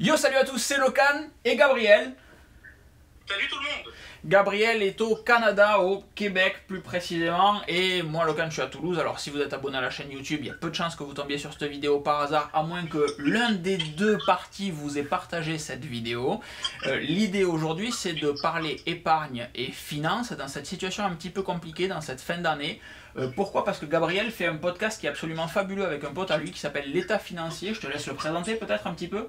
Yo, salut à tous, c'est Locan et Gabriel. Salut tout le monde. Gabriel est au Canada, au Québec plus précisément, et moi Locan je suis à Toulouse. Alors si vous êtes abonné à la chaîne YouTube, il y a peu de chances que vous tombiez sur cette vidéo par hasard, à moins que l'un des deux parties vous ait partagé cette vidéo. L'idée aujourd'hui c'est de parler épargne et finance dans cette situation un petit peu compliquée, dans cette fin d'année. Pourquoi? Parce que Gabriel fait un podcast qui est absolument fabuleux avec un pote à lui qui s'appelle l'État financier. Je te laisse le présenter peut-être un petit peu.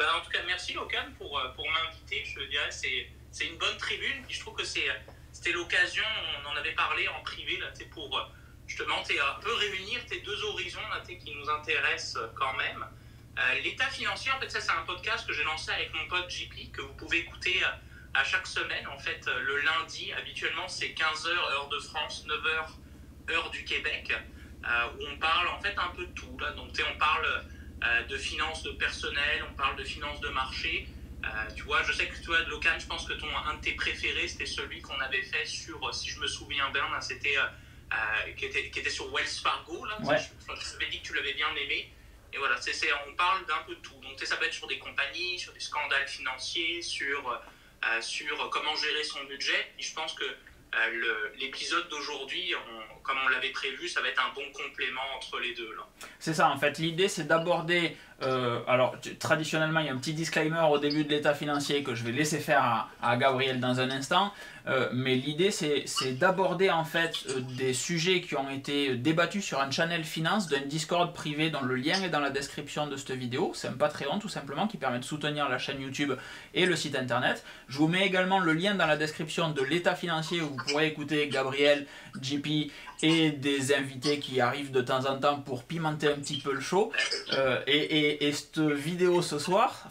En tout cas, merci Locan pour m'inviter. Je dirais c'est une bonne tribune. Puis je trouve que c'était l'occasion, on en avait parlé en privé, là, pour justement un peu réunir tes deux horizons là, qui nous intéressent quand même. L'état financier, en fait, ça c'est un podcast que j'ai lancé avec mon pote JP, que vous pouvez écouter à chaque semaine. En fait, le lundi, habituellement c'est 15h heure de France, 9h heure du Québec, où on parle en fait un peu de tout. Là. Donc on parle de finances de personnel, on parle de finances de marché. Tu vois, je sais que toi, Locan, je pense que un de tes préférés, c'était celui qu'on avait fait sur, si je me souviens bien, là, c'était qui était sur Wells Fargo. Là, ouais. Je t'avais dit que tu l'avais bien aimé. Et voilà, on parle d'un peu de tout. Donc ça peut être sur des compagnies, sur des scandales financiers, sur comment gérer son budget. Et je pense que l'épisode d'aujourd'hui, comme on l'avait prévu, ça va être un bon complément entre les deux. C'est ça, en fait, l'idée c'est d'aborder, alors traditionnellement il y a un petit disclaimer au début de l'état financier que je vais laisser faire à Gabriel dans un instant, mais l'idée c'est d'aborder en fait des sujets qui ont été débattus sur un channel finance d'un Discord privé dont le lien est dans la description de cette vidéo. C'est un Patreon tout simplement qui permet de soutenir la chaîne YouTube et le site internet. Je vous mets également le lien dans la description de l'état financier où vous pourrez écouter Gabriel, JP et des invités qui arrivent de temps en temps pour pimenter un petit peu le show. Et cette vidéo ce soir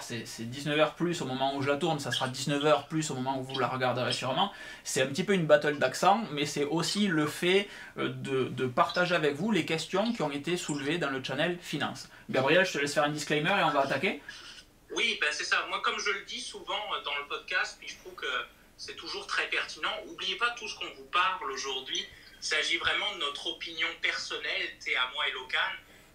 c'est 19h plus au moment où je la tourne, ça sera 19h plus au moment où vous la regarderez sûrement. C'est un petit peu une battle d'accent, mais c'est aussi le fait de partager avec vous les questions qui ont été soulevées dans le channel Finance. Gabriel, je te laisse faire un disclaimer et on va attaquer. Oui, c'est ça. Moi, comme je le dis souvent dans le podcast, puis je trouve que c'est toujours très pertinent, n'oubliez pas tout ce qu'on vous parle aujourd'hui. Il s'agit vraiment de notre opinion personnelle, à moi et Locan,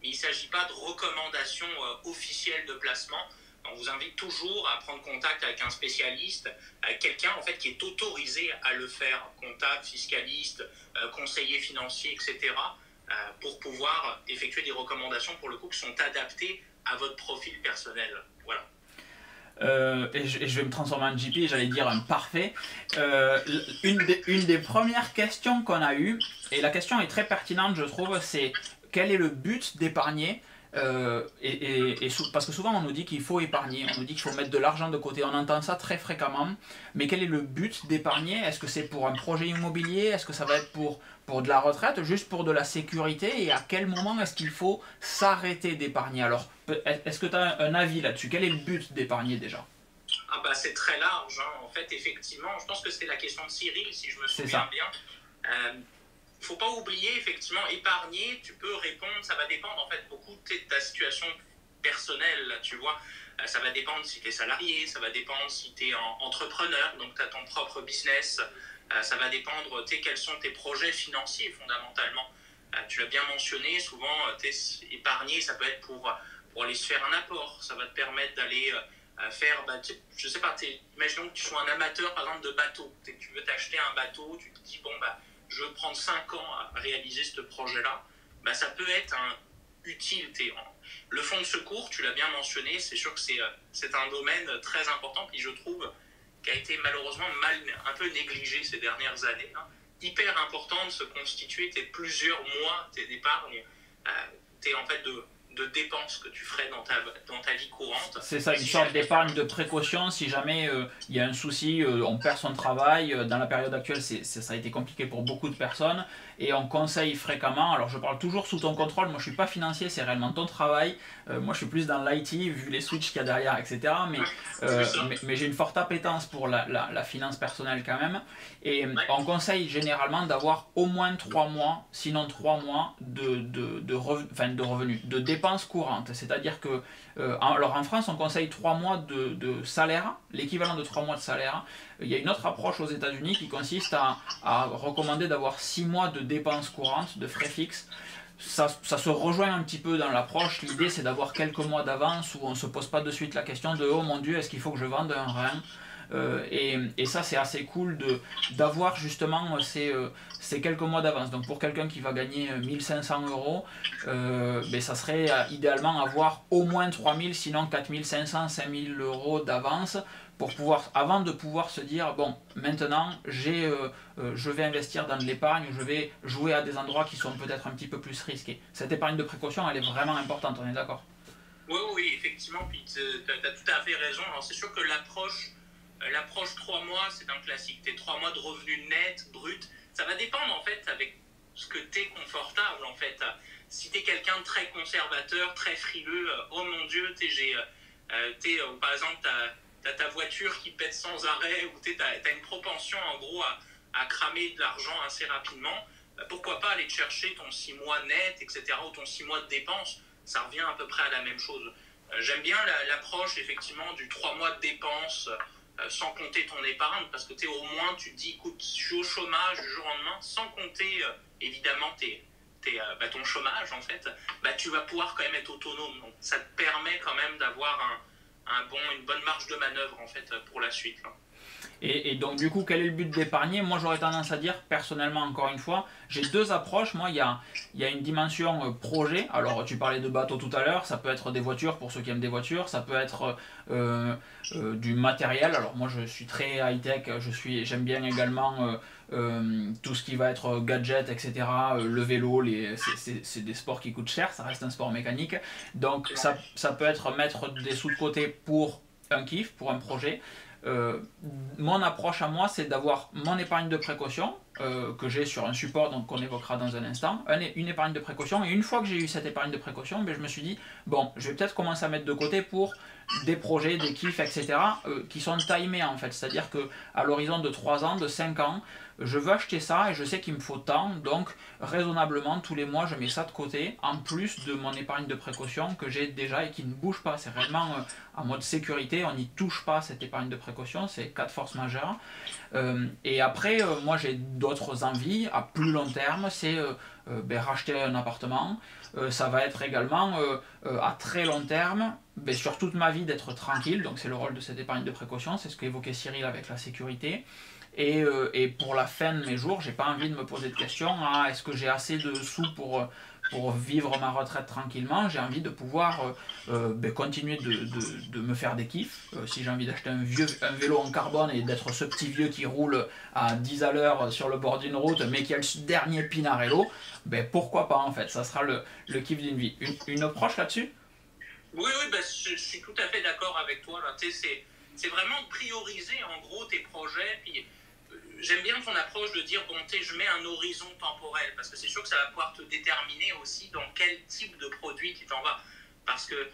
mais il ne s'agit pas de recommandations officielles de placement. On vous invite toujours à prendre contact avec un spécialiste, avec quelqu'un en fait qui est autorisé à le faire, comptable, fiscaliste, conseiller financier, etc., pour pouvoir effectuer des recommandations pour le coup qui sont adaptées à votre profil personnel. Voilà. Et je vais me transformer en JP, j'allais dire un parfait. Une des premières questions qu'on a eues, et la question est très pertinente je trouve, c'est quel est le but d'épargner? Parce que souvent on nous dit qu'il faut épargner, on nous dit qu'il faut mettre de l'argent de côté, on entend ça très fréquemment, mais quel est le but d'épargner? Est-ce que c'est pour un projet immobilier? Est-ce que ça va être pour de la retraite, juste pour de la sécurité? Et à quel moment est-ce qu'il faut s'arrêter d'épargner? Alors, est-ce que tu as un avis là-dessus? Quel est le but d'épargner déjà? C'est très large, hein. En fait, effectivement, je pense que c'était la question de Cyril, si je me souviens bien. Il ne faut pas oublier, effectivement, épargner, tu peux répondre, ça va dépendre en fait beaucoup de ta situation personnelle, là, tu vois. Ça va dépendre si tu es salarié, ça va dépendre si tu es entrepreneur, donc tu as ton propre business. Ça va dépendre, quels sont tes projets financiers fondamentalement. Tu l'as bien mentionné, souvent, épargner, ça peut être pour aller se faire un apport. Ça va te permettre d'aller faire, je sais pas, imaginons que tu sois un amateur, par exemple, de bateau. Tu veux t'acheter un bateau, tu te dis, je veux prendre 5 ans à réaliser ce projet-là. Ça peut être utile. Le fonds de secours, tu l'as bien mentionné, c'est sûr que c'est un domaine très important, puis je trouve qui a été malheureusement un peu négligé ces dernières années. Hein. Hyper important de se constituer plusieurs mois d'épargne, en fait de dépenses que tu ferais dans ta vie courante. C'est ça, une sorte d'épargne de précaution si jamais il y a un souci, on perd son travail. Dans la période actuelle, ça a été compliqué pour beaucoup de personnes et on conseille fréquemment, alors je parle toujours sous ton contrôle, moi je suis pas financier, c'est réellement ton travail, moi je suis plus dans l'IT vu les switches qu'il y a derrière, etc. Mais j'ai une forte appétence pour la finance personnelle quand même, et on conseille généralement d'avoir au moins 3 mois, sinon 3 mois de revenus, de dépenses courantes, c'est-à-dire que alors en France on conseille 3 mois de salaire, l'équivalent de 3 mois de salaire. Il y a une autre approche aux États-Unis qui consiste à recommander d'avoir 6 mois de dépenses courantes, de frais fixes. ça se rejoint un petit peu dans l'approche. L'idée, c'est d'avoir quelques mois d'avance où on ne se pose pas de suite la question de « Oh mon Dieu, est-ce qu'il faut que je vende un rein ?» et ça, c'est assez cool d'avoir justement ces quelques mois d'avance. Donc pour quelqu'un qui va gagner 1500 euros, ça serait idéalement avoir au moins 3000, sinon 4500, 5000 euros d'avance pour pouvoir, avant de pouvoir se dire bon, maintenant je vais investir dans de l'épargne, je vais jouer à des endroits qui sont peut-être un petit peu plus risqués. Cette épargne de précaution, elle est vraiment importante, on est d'accord? Oui, effectivement, puis tu as tout à fait raison. Alors c'est sûr que l'approche 3 mois, c'est un classique. Tes 3 mois de revenus nets, bruts, ça va dépendre en fait avec ce que tu es confortable en fait. Si tu es quelqu'un de très conservateur, très frileux, oh mon Dieu, par exemple, tu as ta voiture qui pète sans arrêt, ou tu as une propension en gros à cramer de l'argent assez rapidement, pourquoi pas aller te chercher ton 6 mois net, etc., ou ton 6 mois de dépenses, ça revient à peu près à la même chose. J'aime bien l'approche effectivement du 3 mois de dépenses, sans compter ton épargne, parce que au moins tu te dis, écoute, je suis au chômage du jour au lendemain, sans compter évidemment ton chômage en fait, tu vas pouvoir quand même être autonome. Donc ça te permet quand même d'avoir une bonne marge de manœuvre en fait pour la suite. Là. Et donc du coup, quel est le but d'épargner? Moi j'aurais tendance à dire, personnellement encore une fois, j'ai deux approches. Moi il y a une dimension projet. Alors tu parlais de bateaux tout à l'heure, ça peut être des voitures pour ceux qui aiment des voitures, ça peut être du matériel. Alors moi je suis très high-tech, j'aime bien également tout ce qui va être gadget, etc. Le vélo, c'est des sports qui coûtent cher, ça reste un sport mécanique. Donc ça peut être mettre des sous de côté pour un kiff, pour un projet. Mon approche à moi, c'est d'avoir mon épargne de précaution que j'ai sur un support qu'on évoquera dans un instant, une épargne de précaution, et une fois que j'ai eu cette épargne de précaution, je me suis dit, bon, je vais peut-être commencer à mettre de côté pour des projets, des kiffs, etc. Qui sont timés en fait, c'est-à-dire qu'à l'horizon de 3 ans, de 5 ans, je veux acheter ça et je sais qu'il me faut tant, donc raisonnablement tous les mois je mets ça de côté, en plus de mon épargne de précaution que j'ai déjà et qui ne bouge pas. C'est réellement en mode sécurité, on n'y touche pas cette épargne de précaution, c'est cas de force majeure. Et après, moi j'ai d'autres envies à plus long terme, c'est racheter un appartement. Ça va être également à très long terme, sur toute ma vie, d'être tranquille, donc c'est le rôle de cette épargne de précaution, c'est ce qu'évoquait Cyril avec la sécurité. Et pour la fin de mes jours, j'ai pas envie de me poser de questions à est-ce que j'ai assez de sous pour vivre ma retraite tranquillement. J'ai envie de pouvoir continuer de me faire des kiffs. Si j'ai envie d'acheter un vélo en carbone et d'être ce petit vieux qui roule à 10 à l'heure sur le bord d'une route mais qui a le dernier Pinarello, pourquoi pas en fait, ça sera le kiff d'une vie. Une approche là-dessus? Oui, je suis tout à fait d'accord avec toi. Là. C'est vraiment prioriser en gros tes projets. Puis, j'aime bien ton approche de dire, bon, je mets un horizon temporel, parce que c'est sûr que ça va pouvoir te déterminer aussi dans quel type de produit tu t'en vas. Parce que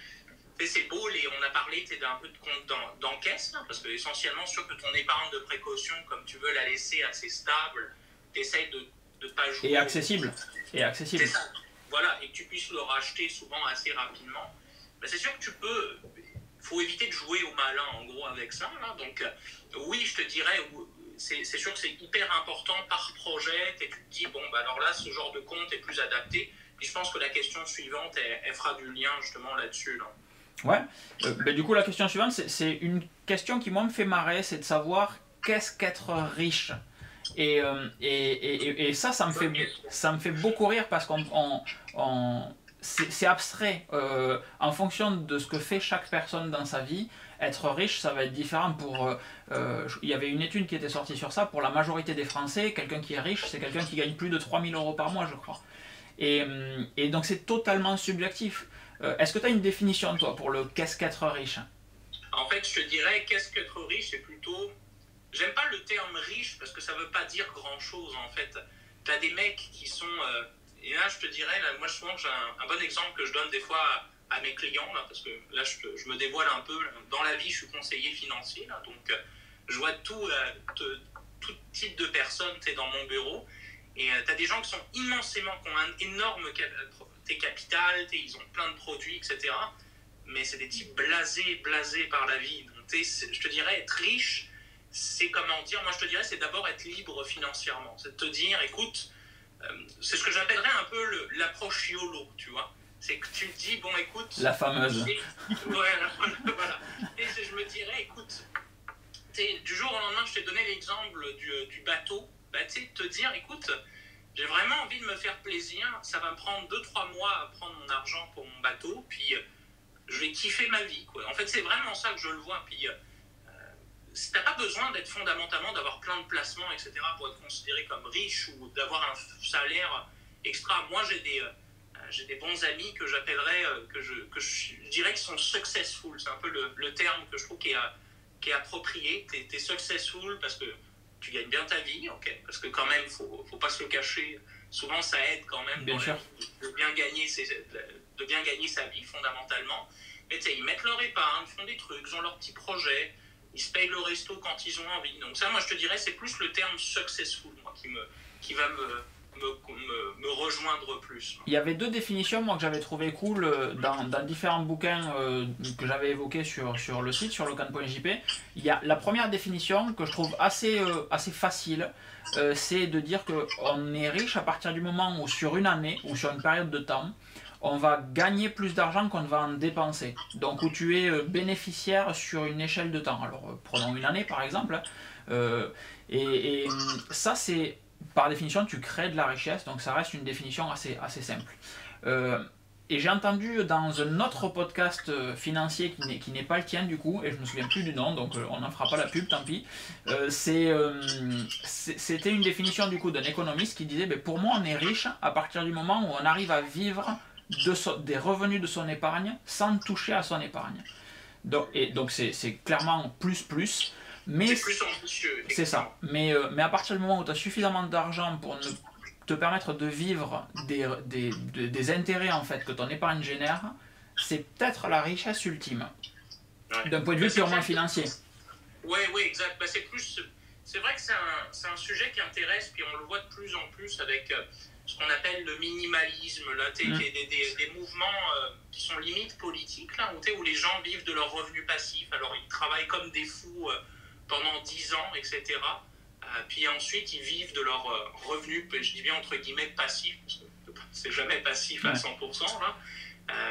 c'est beau, on a parlé d'un peu de compte d'encaisse, parce que essentiellement, sûr que ton épargne de précaution, comme tu veux la laisser assez stable, tu essayes de ne pas jouer. Et accessible. C'est ça. Voilà, et que tu puisses le racheter souvent assez rapidement. C'est sûr que tu peux. Il faut éviter de jouer au malin, en gros, avec ça. Là. Donc, oui, je te dirais, c'est sûr que c'est hyper important par projet. Et tu te dis, bon, alors là, ce genre de compte est plus adapté. Et je pense que la question suivante, elle fera du lien, justement, là-dessus. Là. Ouais. Du coup, la question suivante, c'est une question qui, moi, me fait marrer. C'est de savoir qu'est-ce qu'être riche. Et ça me fait beaucoup rire parce c'est abstrait. En fonction de ce que fait chaque personne dans sa vie, être riche, ça va être différent. Il y avait une étude qui était sortie sur ça. Pour la majorité des Français, quelqu'un qui est riche, c'est quelqu'un qui gagne plus de 3000 euros par mois, je crois. Et donc c'est totalement subjectif. Est-ce que tu as une définition, toi, pour le qu'est-ce qu'être riche? En fait, je te dirais, qu'est-ce qu'être riche, c'est plutôt... J'aime pas le terme riche parce que ça veut pas dire grand-chose, en fait. T'as des mecs qui sont... et là, je te dirais, là, moi, souvent, j'ai un bon exemple que je donne des fois à mes clients, là, parce que là, je me dévoile un peu. Dans la vie, je suis conseiller financier, là, donc je vois tout type de personnes dans mon bureau. Et tu as des gens qui sont immensément, qui ont un énorme capital, ils ont plein de produits, etc. Mais c'est des types blasés par la vie. Donc, je te dirais, être riche, c'est comment dire, moi je te dirais, c'est d'abord être libre financièrement. C'est de te dire, écoute, c'est ce que j'appellerais un peu l'approche YOLO, tu vois. C'est que tu te dis, bon, écoute... La fameuse. Voilà. Et je me dirais, écoute, du jour au lendemain, je t'ai donné l'exemple du bateau. Bah, tu sais, te dire, écoute, j'ai vraiment envie de me faire plaisir. Ça va me prendre 2-3 mois à prendre mon argent pour mon bateau. Puis, je vais kiffer ma vie, quoi. En fait, c'est vraiment ça que je le vois. Puis, t'as pas besoin d'être fondamentalement, d'avoir plein de placements, etc. pour être considéré comme riche ou d'avoir un salaire extra. Moi, j'ai des bons amis que j'appellerais, que je dirais qu'ils sont successful. C'est un peu le terme que je trouve qui est approprié. T'es successful parce que tu gagnes bien ta vie, ok. Parce que quand même, faut pas se le cacher. Souvent, ça aide quand même bien sûr. de bien gagner sa vie fondamentalement. Mais tu sais, ils mettent leur épargne, ils font des trucs, ils ont leurs petits projets, ils se payent le resto quand ils ont envie. Donc ça, moi, je te dirais, c'est plus le terme successful, moi, qui va me rejoindre plus. Il y avait 2 définitions moi que j'avais trouvé cool dans différents bouquins que j'avais évoqués sur le site, sur locan.jp. Il y a la première définition que je trouve assez facile, c'est de dire qu'on est riche à partir du moment où sur une année ou sur une période de temps, on va gagner plus d'argent qu'on ne va en dépenser. Donc où tu es bénéficiaire sur une échelle de temps. Alors prenons une année par exemple. Et ça c'est... Par définition, tu crées de la richesse, donc ça reste une définition assez simple. Et j'ai entendu dans un autre podcast financier qui n'est pas le tien du coup, et je ne me souviens plus du nom, donc on n'en fera pas la pub, tant pis. C'était une définition du coup d'un économiste qui disait, pour moi on est riche à partir du moment où on arrive à vivre des revenus de son épargne sans toucher à son épargne. Donc c'est clairement plus. Mais c'est plus ambitieux. C'est ça. Mais à partir du moment où tu as suffisamment d'argent pour te permettre de vivre des intérêts en fait que ton épargne génère, c'est peut-être la richesse ultime. Ouais. D'un point de vue purement financier. Oui, exact. C'est vrai que c'est un sujet qui intéresse, puis on le voit de plus en plus avec ce qu'on appelle le minimalisme, là, des mouvements qui sont limite politiques, là, où les gens vivent de leurs revenus passifs. Alors ils travaillent comme des fous pendant 10 ans, etc. Puis ensuite, ils vivent de leurs revenus, je dis bien entre guillemets passifs, parce que c'est jamais passif à 100%. Là.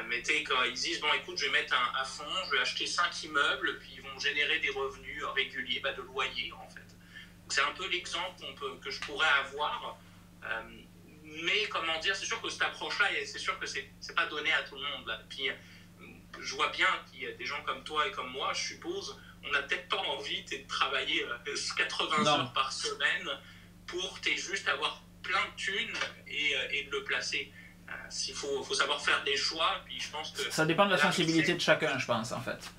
Mais quand ils disent, bon écoute, je vais mettre à fond, je vais acheter 5 immeubles, puis ils vont générer des revenus réguliers, de loyer en fait. C'est un peu l'exemple que je pourrais avoir. Mais comment dire, c'est sûr que cette approche-là, c'est sûr que c'est pas donné à tout le monde. Là. Puis je vois bien qu'il y a des gens comme toi et comme moi, je suppose, on n'a peut-être pas envie de travailler 80 heures par semaine pour juste avoir plein de thunes et de le placer. Il faut savoir faire des choix, puis je pense que... Ça dépend de la sensibilité de chacun, je pense, en fait.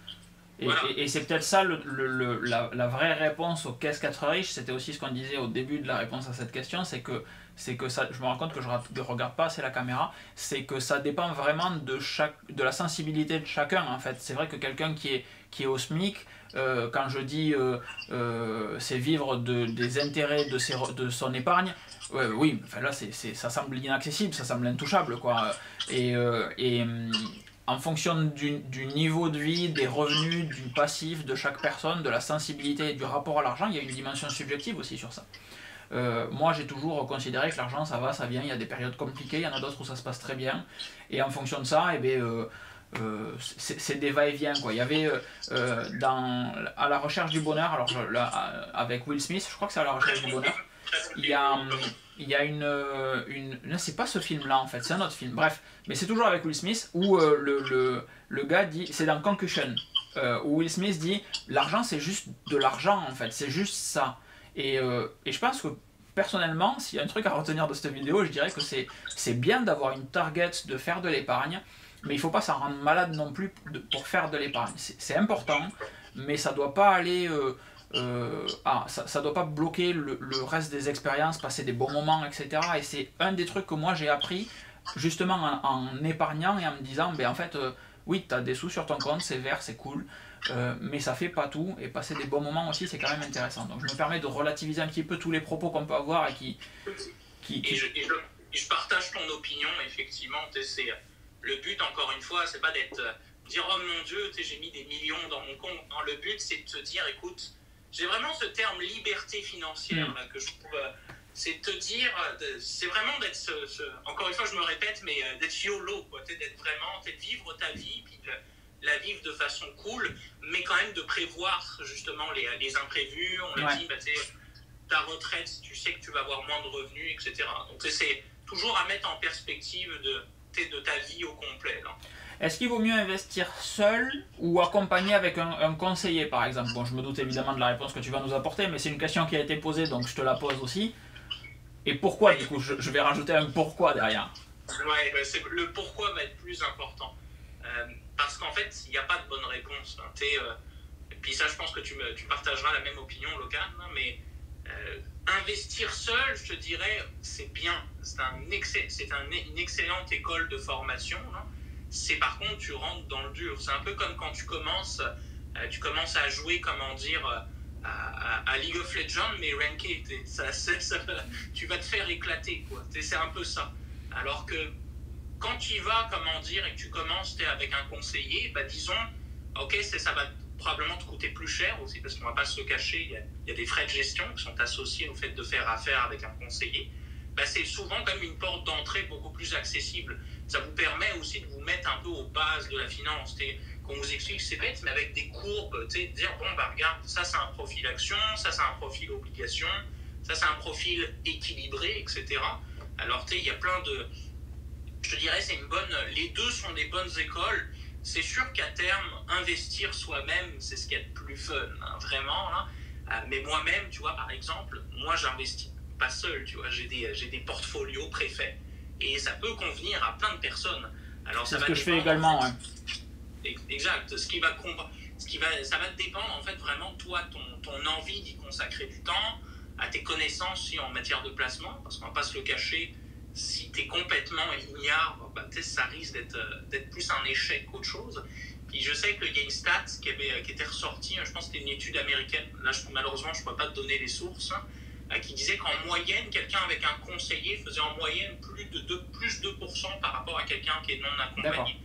Et c'est peut-être ça la vraie réponse au qu'est-ce qu'être riche. C'était aussi ce qu'on disait au début de la réponse à cette question, c'est que ça, je me rends compte que je ne regarde pas assez la caméra, c'est que ça dépend vraiment de la sensibilité de chacun, en fait. C'est vrai que quelqu'un qui est au SMIC, quand je dis c'est vivre des intérêts de son épargne, oui, enfin là ça semble inaccessible, ça semble intouchable, quoi. En fonction du niveau de vie, des revenus, du passif de chaque personne, de la sensibilité, du rapport à l'argent, il y a une dimension subjective aussi sur ça. Moi j'ai toujours considéré que l'argent ça va, ça vient, il y a des périodes compliquées, il y en a d'autres où ça se passe très bien, et en fonction de ça, c'est des va-et-vient, quoi. Il y avait à la recherche du bonheur, alors avec Will Smith, je crois que c'est à la recherche du bonheur, il y a une non, c'est pas ce film là en fait, c'est un autre film, bref, mais c'est toujours avec Will Smith où le gars dit, c'est dans Concussion, où Will Smith dit l'argent c'est juste de l'argent en fait, c'est juste ça, et je pense que personnellement s'il y a un truc à retenir de cette vidéo, je dirais que c'est bien d'avoir une target de faire de l'épargne, mais il ne faut pas s'en rendre malade non plus pour faire de l'épargne. C'est important, mais ça ne doit pas aller... ça doit pas bloquer le reste des expériences, passer des bons moments, etc. Et c'est un des trucs que moi j'ai appris, justement en épargnant et en me disant, en fait, oui, tu as des sous sur ton compte, c'est vert, c'est cool, mais ça fait pas tout, et passer des bons moments aussi, c'est quand même intéressant. Donc je me permets de relativiser un petit peu tous les propos qu'on peut avoir et je partage ton opinion, effectivement, c'est... Le but, encore une fois, c'est pas dire oh mon Dieu, j'ai mis des millions dans mon compte. Non, le but, c'est de se dire, écoute, j'ai vraiment ce terme liberté financière là, que je trouve c'est te dire, c'est vraiment d'être, encore une fois je me répète, mais d'être YOLO, quoi, d'être vraiment, de vivre ta vie, puis de la vivre de façon cool, mais quand même de prévoir justement les imprévus. On l'a dit, ta retraite, tu sais que tu vas avoir moins de revenus, etc. Donc c'est toujours à mettre en perspective de ta vie au complet, là. Est-ce qu'il vaut mieux investir seul ou accompagné avec un conseiller, par exemple? Bon, je me doute évidemment de la réponse que tu vas nous apporter, mais c'est une question qui a été posée, donc je te la pose aussi. Et pourquoi, du coup, je vais rajouter un pourquoi derrière. Ouais, le pourquoi va être plus important. Parce qu'en fait, il n'y a pas de bonne réponse. Hein. Et puis ça, je pense que tu partageras la même opinion, Logan, hein, mais investir seul, je te dirais, c'est bien. C'est une excellente école de formation. Hein. C'est par contre, tu rentres dans le dur. C'est un peu comme quand tu commences à jouer, comment dire, à League of Legends, mais ranké. Tu vas te faire éclater, quoi. C'est un peu ça. Alors que quand tu y vas, comment dire, et que tu commences avec un conseiller, disons, ok, ça va probablement te coûter plus cher aussi, parce qu'on ne va pas se le cacher, il y a des frais de gestion qui sont associés au fait de faire affaire avec un conseiller. C'est souvent comme une porte d'entrée beaucoup plus accessible. Ça vous permet aussi de vous mettre un peu aux bases de la finance. Qu'on vous explique, c'est bête, mais avec des courbes, de dire, bon, regarde, ça c'est un profil action, ça c'est un profil obligation, ça c'est un profil équilibré, etc. Alors, il y a plein de... Je te dirais, les deux sont des bonnes écoles. C'est sûr qu'à terme, investir soi-même, c'est ce qu'il y a de plus fun, hein, vraiment. Là. Mais moi-même, tu vois, par exemple, moi, j'investis pas seul, tu vois. J'ai des portfolios préfaits. Et ça peut convenir à plein de personnes. Alors, c'est ce que je fais également, en fait, ouais. Exact. Ça va te dépendre, en fait, vraiment, toi, ton envie d'y consacrer du temps, à tes connaissances aussi en matière de placement, parce qu'on va pas se le cacher, si tu es complètement ignare, ça risque d'être plus un échec qu'autre chose. Puis je sais qu'il y a une stat qui était ressortie, je pense que c'était une étude américaine, là malheureusement je ne peux pas te donner les sources, qui disait qu'en moyenne, quelqu'un avec un conseiller faisait en moyenne plus 2% par rapport à quelqu'un qui est non accompagné.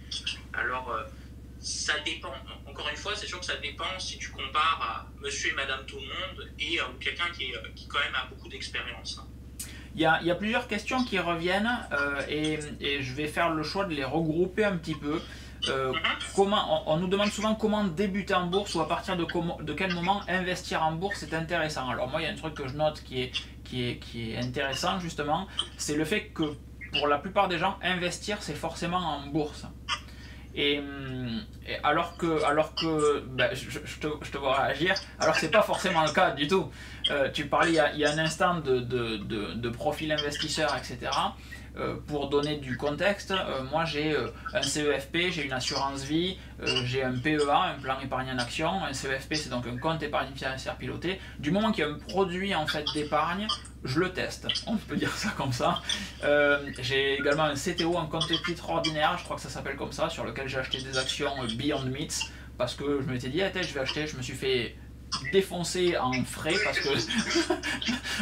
Alors ça dépend, encore une fois, c'est sûr que ça dépend si tu compares à monsieur et madame tout le monde et quelqu'un qui quand même a beaucoup d'expérience. Il y a plusieurs questions qui reviennent et je vais faire le choix de les regrouper un petit peu. On nous demande souvent comment débuter en bourse ou à partir de quel moment investir en bourse est intéressant. Alors moi, il y a un truc que je note qui est intéressant justement, c'est le fait que pour la plupart des gens, investir c'est forcément en bourse. Et alors que je te vois réagir, alors que c'est pas forcément le cas du tout. Tu parlais il y a un instant de profil investisseur, etc. Pour donner du contexte, moi j'ai un CEFP, j'ai une assurance vie, j'ai un PEA, un plan épargne en action. Un CEFP c'est donc un compte épargne financière piloté. Du moment qu'il y a un produit en fait d'épargne, je le teste, on peut dire ça comme ça. J'ai également un CTO, un compte titre ordinaire, je crois que ça s'appelle comme ça, sur lequel j'ai acheté des actions Beyond Meats, parce que je m'étais dit, je vais acheter, je me suis fait défoncer en frais, parce que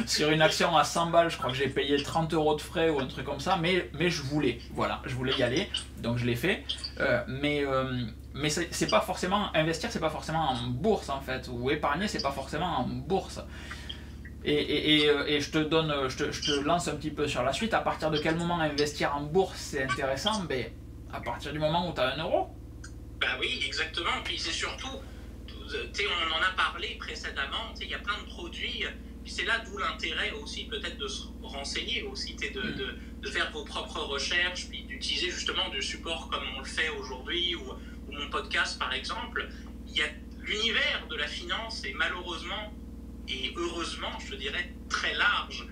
sur une action à 100 balles, je crois que j'ai payé 30 € de frais ou un truc comme ça, mais je voulais y aller, donc je l'ai fait. Mais c'est pas forcément, investir c'est pas forcément en bourse en fait, ou épargner c'est pas forcément en bourse. Et je te lance un petit peu sur la suite. À partir de quel moment investir en bourse c'est intéressant? À partir du moment où tu as 1 €. Oui, exactement. Puis c'est surtout, on en a parlé précédemment, il y a plein de produits. Puis c'est là d'où l'intérêt aussi peut-être de se renseigner aussi, de faire vos propres recherches, puis d'utiliser justement du support comme on le fait aujourd'hui, ou mon podcast par exemple. Il y a l'univers de la finance et malheureusement et heureusement, je te dirais, très large.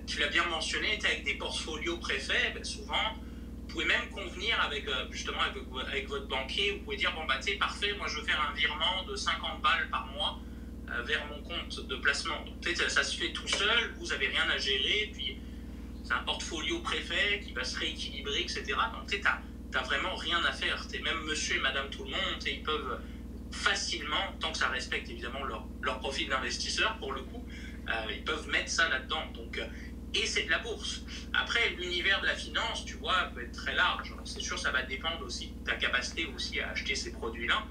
Tu l'as bien mentionné, tu es avec des portfolios préfaits, souvent, vous pouvez même convenir avec votre banquier, vous pouvez dire, parfait, moi je veux faire un virement de 50 balles par mois vers mon compte de placement. Donc ça se fait tout seul, vous n'avez rien à gérer, puis c'est un portfolio préfet qui va se rééquilibrer, etc. Donc tu n'as vraiment rien à faire. Même monsieur et madame tout le monde, ils peuvent facilement, tant que ça respecte évidemment leur profil d'investisseur pour le coup, ils peuvent mettre ça là-dedans. Donc, et c'est de la bourse. Après, l'univers de la finance, tu vois, peut être très large. Alors, c'est sûr, ça va dépendre aussi de ta capacité aussi à acheter ces produits-là.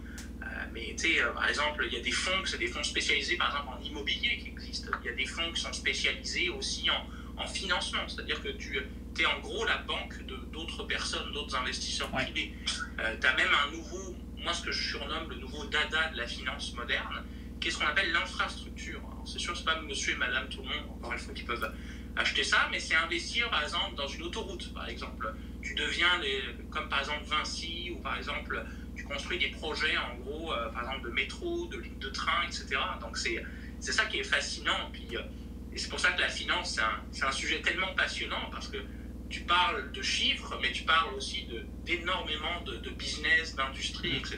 Mais tu sais, par exemple, il y a des fonds, c'est des fonds spécialisés par exemple en immobilier qui existent. Il y a des fonds qui sont spécialisés aussi en financement, c'est-à-dire que tu es en gros la banque d'autres personnes, d'autres investisseurs privés. Tu as même un nouveau, moi ce que je surnomme le nouveau dada de la finance moderne, qui est ce qu'on appelle l'infrastructure. C'est sûr, c'est pas monsieur et madame tout le monde, encore une fois, qui peuvent acheter ça, mais c'est investir par exemple dans une autoroute, par exemple. Tu deviens comme par exemple Vinci, ou par exemple tu construis des projets en gros, par exemple de métro, de lignes de train, etc. Donc c'est ça qui est fascinant. Puis, et c'est pour ça que la finance, c'est un sujet tellement passionnant, parce que tu parles de chiffres, mais tu parles aussi d'énormément de business, d'industrie, etc.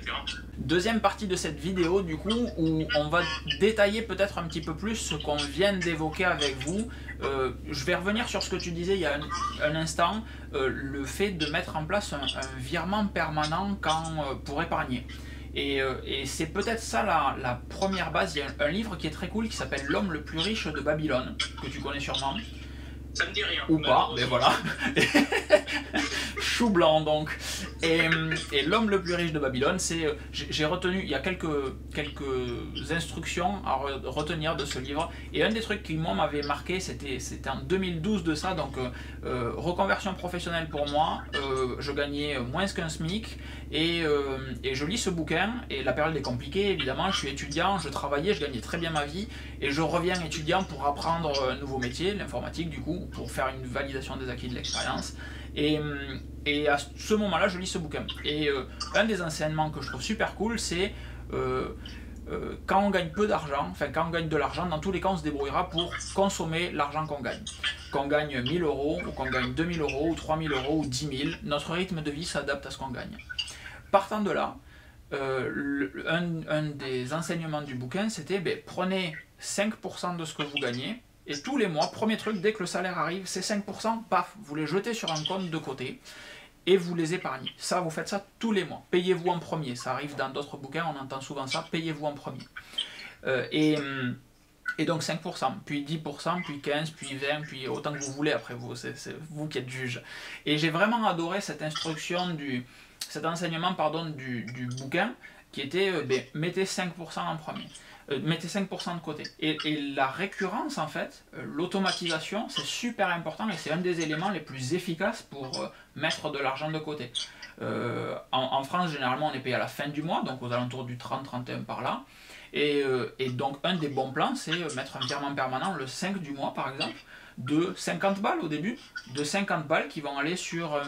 Deuxième partie de cette vidéo, du coup, où on va détailler peut-être un petit peu plus ce qu'on vient d'évoquer avec vous. Je vais revenir sur ce que tu disais il y a un instant, le fait de mettre en place un virement permanent pour épargner. Et c'est peut-être ça la première base. Il y a un livre qui est très cool qui s'appelle L'homme le plus riche de Babylone, que tu connais sûrement. Ça me dit rien. Ou pas, mais voilà. Chou blanc donc. Et L'homme le plus riche de Babylone, j'ai retenu, il y a quelques instructions à retenir de ce livre. Et un des trucs qui moi m'avait marqué, c'était en 2012 de ça, donc reconversion professionnelle pour moi, je gagnais moins qu'un SMIC, et je lis ce bouquin, et la période est compliquée évidemment, je suis étudiant, je travaillais, je gagnais très bien ma vie, et je reviens étudiant pour apprendre un nouveau métier, l'informatique du coup, pour faire une validation des acquis de l'expérience. Et à ce moment-là, je lis ce bouquin. Et un des enseignements que je trouve super cool, c'est quand on gagne peu d'argent, enfin quand on gagne de l'argent, dans tous les cas, on se débrouillera pour consommer l'argent qu'on gagne. Qu'on gagne 1000 euros, ou qu'on gagne 2000 euros, ou 3000 euros, ou 10 000, notre rythme de vie s'adapte à ce qu'on gagne. Partant de là, un des enseignements du bouquin, c'était prenez 5% de ce que vous gagnez, et tous les mois, premier truc, dès que le salaire arrive, ces 5%, paf, vous les jetez sur un compte de côté et vous les épargnez. Ça, vous faites ça tous les mois. Payez-vous en premier. Ça arrive dans d'autres bouquins, on entend souvent ça, payez-vous en premier. Et donc 5%, puis 10%, puis 15%, puis 20%, puis autant que vous voulez après vous, c'est vous qui êtes juge. Et j'ai vraiment adoré cette instruction, cet enseignement du bouquin, qui était mettez 5% en premier. Mettez 5% de côté. Et la récurrence, en fait, l'automatisation, c'est super important et c'est un des éléments les plus efficaces pour mettre de l'argent de côté. En France, généralement, on est payé à la fin du mois, donc aux alentours du 30-31 par là. Et donc, un des bons plans, c'est mettre un virement permanent le 5 du mois, par exemple, de 50 balles au début, de 50 balles qui vont aller sur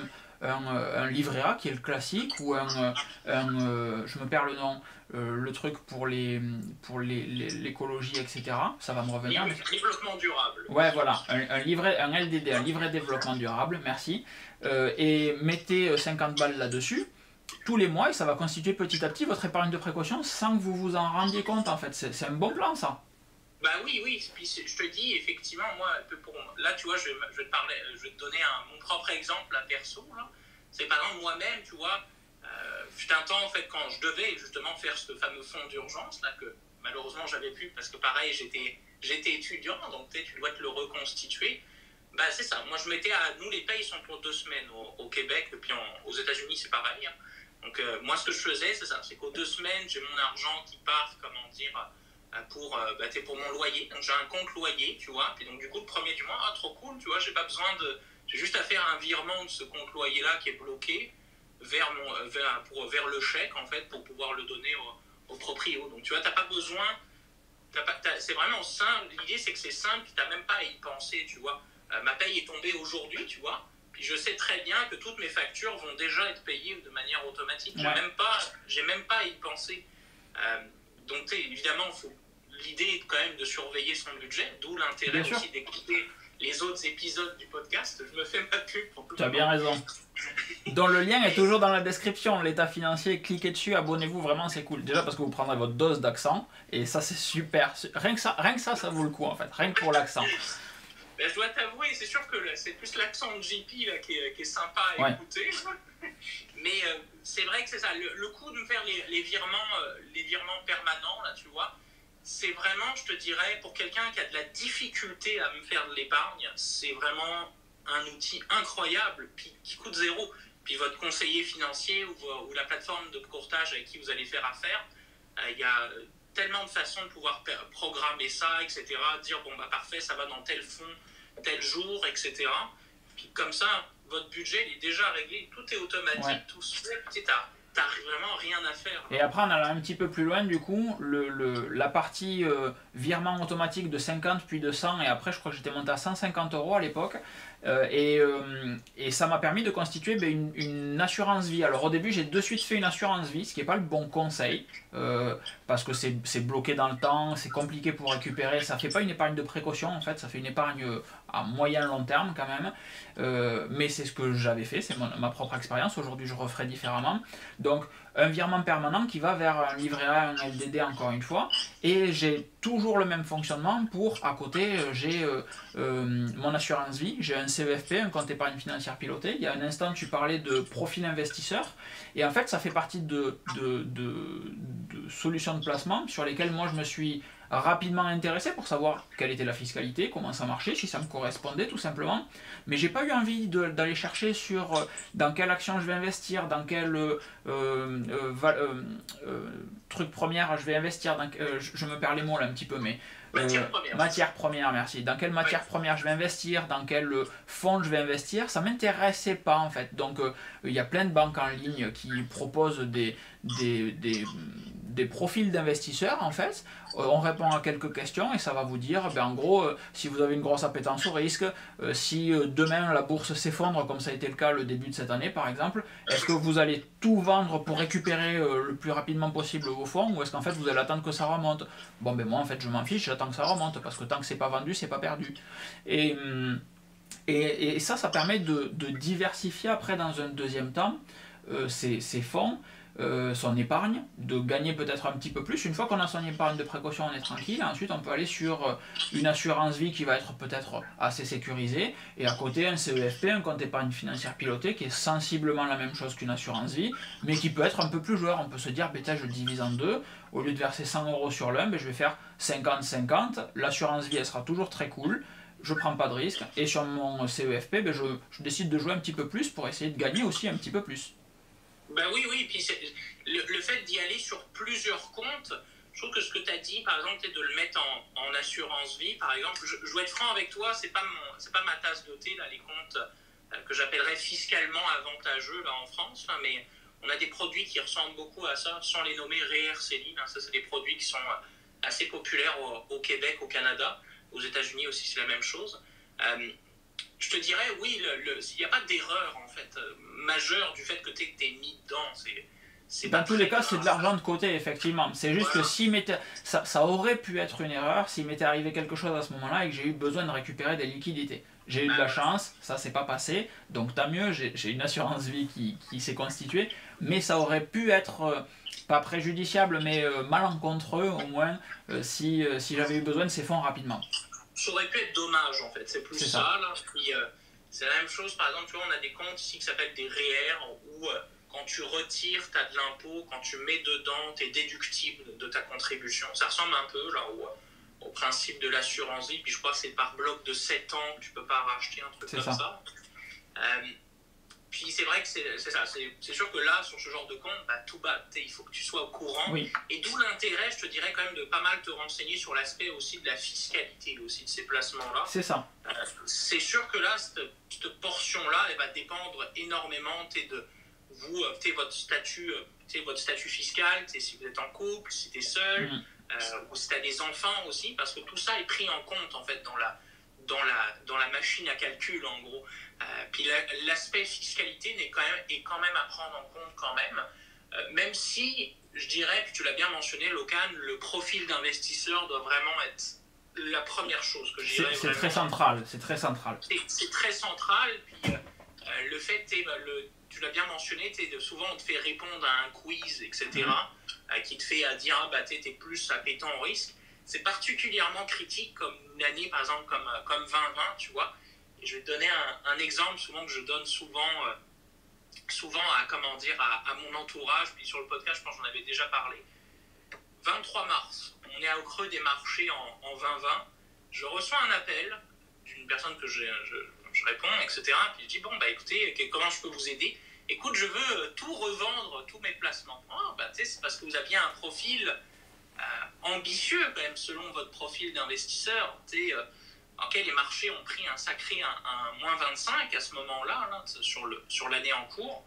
un livret A, qui est le classique, ou je me perds le nom, le truc pour l'écologie, etc. Ça va me revenir. Développement durable. Ouais, voilà, un LDD, un livret développement durable, merci. Et mettez 50 balles là-dessus, tous les mois, et ça va constituer petit à petit votre épargne de précaution sans que vous vous en rendiez compte, en fait. C'est un bon plan, ça. Bah oui, puis je te dis, effectivement, moi, là, tu vois, je vais te donner mon propre exemple, là, perso, là. C'est par exemple, moi-même, tu vois, fut un temps, en fait, quand je devais justement faire ce fameux fonds d'urgence, là, que malheureusement, j'avais plus, parce que pareil, j'étais étudiant, donc tu dois te le reconstituer. Bah, c'est ça, moi, nous, les payes sont pour 2 semaines au Québec, et puis aux États-Unis, c'est pareil, hein. Donc, moi, ce que je faisais, c'est ça, c'est qu'aux 2 semaines, j'ai mon argent qui part, comment dire, pour mon loyer. Donc j'ai un compte loyer, tu vois. Puis donc du coup, le premier du mois, trop cool, tu vois, j'ai juste à faire un virement de ce compte loyer-là qui est bloqué vers le chèque, en fait, pour pouvoir le donner au proprio. Donc tu vois, t'as pas besoin, c'est vraiment simple. L'idée, c'est que c'est simple, tu n'as même pas à y penser, tu vois. Ma paye est tombée aujourd'hui, tu vois. Puis je sais très bien que toutes mes factures vont déjà être payées de manière automatique. Ouais. J'ai même pas à y penser. Donc évidemment, l'idée est quand même de surveiller son budget, d'où l'intérêt aussi d'écouter les autres épisodes du podcast. Je me fais ma pub pour tout le monde. Tu as bien raison. Dont le lien est toujours dans la description, l'état financier, cliquez dessus, abonnez-vous, vraiment c'est cool. Déjà parce que vous prendrez votre dose d'accent, et ça c'est super. Rien que ça, ça vaut le coup en fait, rien que pour l'accent. Ben, je dois t'avouer, c'est sûr que c'est plus l'accent de JP là, qui est sympa à écouter. Mais c'est vrai que c'est ça, le coup de me faire les virements permanents, là, tu vois, c'est vraiment, je te dirais, pour quelqu'un qui a de la difficulté à me faire de l'épargne, c'est vraiment un outil incroyable, puis qui coûte zéro. Puis votre conseiller financier ou la plateforme de courtage avec qui vous allez faire affaire Il y a tellement de façons de pouvoir programmer ça, etc. Dire, bon, bah parfait, ça va dans tel fonds, tel jour, etc. Puis comme ça, votre budget il est déjà réglé, tout est automatique, tout se fait, t'as vraiment rien à faire. Et après, en allant un petit peu plus loin, du coup, la partie virement automatique de 50 puis de 100, et après, je crois que j'étais monté à 150 € à l'époque. Et ça m'a permis de constituer une assurance vie. Alors au début, j'ai de suite fait une assurance vie, ce qui n'est pas le bon conseil, parce que c'est bloqué dans le temps, c'est compliqué pour récupérer, ça ne fait pas une épargne de précaution en fait, ça fait une épargne à moyen long terme quand même, mais c'est ce que j'avais fait, c'est ma propre expérience. Aujourd'hui je referai différemment. Donc un virement permanent qui va vers un livret A, un LDD encore une fois, et j'ai toujours le même fonctionnement pour, à côté, j'ai mon assurance vie, j'ai un CEFP, un compte épargne financière piloté. Il y a un instant, tu parlais de profil investisseur, et en fait, ça fait partie de solutions de placement sur lesquelles moi je me suis rapidement intéressé pour savoir quelle était la fiscalité, comment ça marchait, si ça me correspondait tout simplement. Mais j'ai pas eu envie d'aller chercher sur dans quelle action je vais investir, dans quel truc première je vais investir, je me perds les mots là un petit peu, mais matière première, merci. Dans quelle matière première je vais investir, dans quel fonds je vais investir, ça m'intéressait pas en fait. Donc il y a plein de banques en ligne qui proposent des profils d'investisseurs en fait. On répond à quelques questions et ça va vous dire en gros si vous avez une grosse appétence au risque, si demain la bourse s'effondre comme ça a été le cas le début de cette année par exemple, est-ce que vous allez tout vendre pour récupérer le plus rapidement possible vos fonds, ou est-ce qu'en fait vous allez attendre que ça remonte? Bon ben moi en fait je m'en fiche, j'attends que ça remonte parce que tant que c'est pas vendu c'est pas perdu. Et ça permet de diversifier après dans un deuxième temps ces fonds, son épargne, de gagner peut-être un petit peu plus. Une fois qu'on a son épargne de précaution, on est tranquille. Ensuite, on peut aller sur une assurance vie qui va être peut-être assez sécurisée. Et à côté, un CEFP, un compte épargne financière piloté, qui est sensiblement la même chose qu'une assurance vie, mais qui peut être un peu plus joueur. On peut se dire, je divise en deux. Au lieu de verser 100 € sur l'un, je vais faire 50-50. L'assurance vie, elle sera toujours très cool. Je prends pas de risque. Et sur mon CEFP, je décide de jouer un petit peu plus pour essayer de gagner aussi un petit peu plus. Ben oui, puis le fait d'y aller sur plusieurs comptes, je trouve que ce que tu as dit, par exemple, c'est de le mettre en assurance vie, par exemple. Je dois être franc avec toi, c'est pas ma tasse de thé, là, les comptes que j'appellerais fiscalement avantageux là, en France, hein, mais on a des produits qui ressemblent beaucoup à ça, sans les nommer REER, Céline, hein, ça c'est des produits qui sont assez populaires au Québec, au Canada, aux États-Unis aussi c'est la même chose. Je te dirais, oui, il n'y a pas d'erreur en fait majeure du fait que tu es mis dedans. Dans tous les cas, c'est de l'argent de côté, effectivement. C'est juste que si ça aurait pu être une erreur s'il m'était arrivé quelque chose à ce moment-là et que j'ai eu besoin de récupérer des liquidités. J'ai eu de la chance, ça s'est pas passé, donc tant mieux, j'ai une assurance vie qui s'est constituée, mais ça aurait pu être pas préjudiciable, mais malencontreux au moins si j'avais eu besoin de ces fonds rapidement. Ça aurait pu être dommage en fait, c'est plus ça. Là. Puis, c'est la même chose, par exemple, tu vois, on a des comptes ici qui s'appellent des REER où quand tu retires, tu as de l'impôt, quand tu mets dedans, tu es déductible de ta contribution. Ça ressemble un peu là au principe de l'assurance vie, puis je crois que c'est par bloc de 7 ans que tu peux pas racheter un truc comme ça. Puis c'est vrai que c'est ça, c'est sûr que là, sur ce genre de compte, tout bas, il faut que tu sois au courant. Oui. Et d'où l'intérêt, je te dirais quand même, de pas mal te renseigner sur l'aspect aussi de la fiscalité aussi de ces placements-là. C'est ça. C'est sûr que là, cette portion-là, elle va dépendre énormément de vous, votre statut fiscal, si vous êtes en couple, si tu es seul, ou si tu as des enfants aussi, parce que tout ça est pris en compte en fait dans la machine à calcul en gros. Puis l'aspect fiscalité est quand même à prendre en compte quand même si je dirais, puis tu l'as bien mentionné Locane, le profil d'investisseur doit vraiment être la première chose que je dirais. C'est très central, c'est très central, puis le fait, tu l'as bien mentionné, souvent on te fait répondre à un quiz, etc., qui te fait dire t'es plus appétant au risque. C'est particulièrement critique comme une année, par exemple, comme 2020, tu vois. Et je vais te donner un exemple souvent que je donne souvent à mon entourage, puis sur le podcast, je pense que j'en avais déjà parlé. 23 mars, on est au creux des marchés en 2020. Je reçois un appel d'une personne que je réponds, etc. Puis je dis, écoutez, comment je peux vous aider? écoute, je veux tout revendre, tous mes placements. Oh, bah, c'est parce que vous aviez un profil ambitieux quand même selon votre profil d'investisseur. Ok, les marchés ont pris un sacré un moins 25 à ce moment-là, là, sur l'année en cours.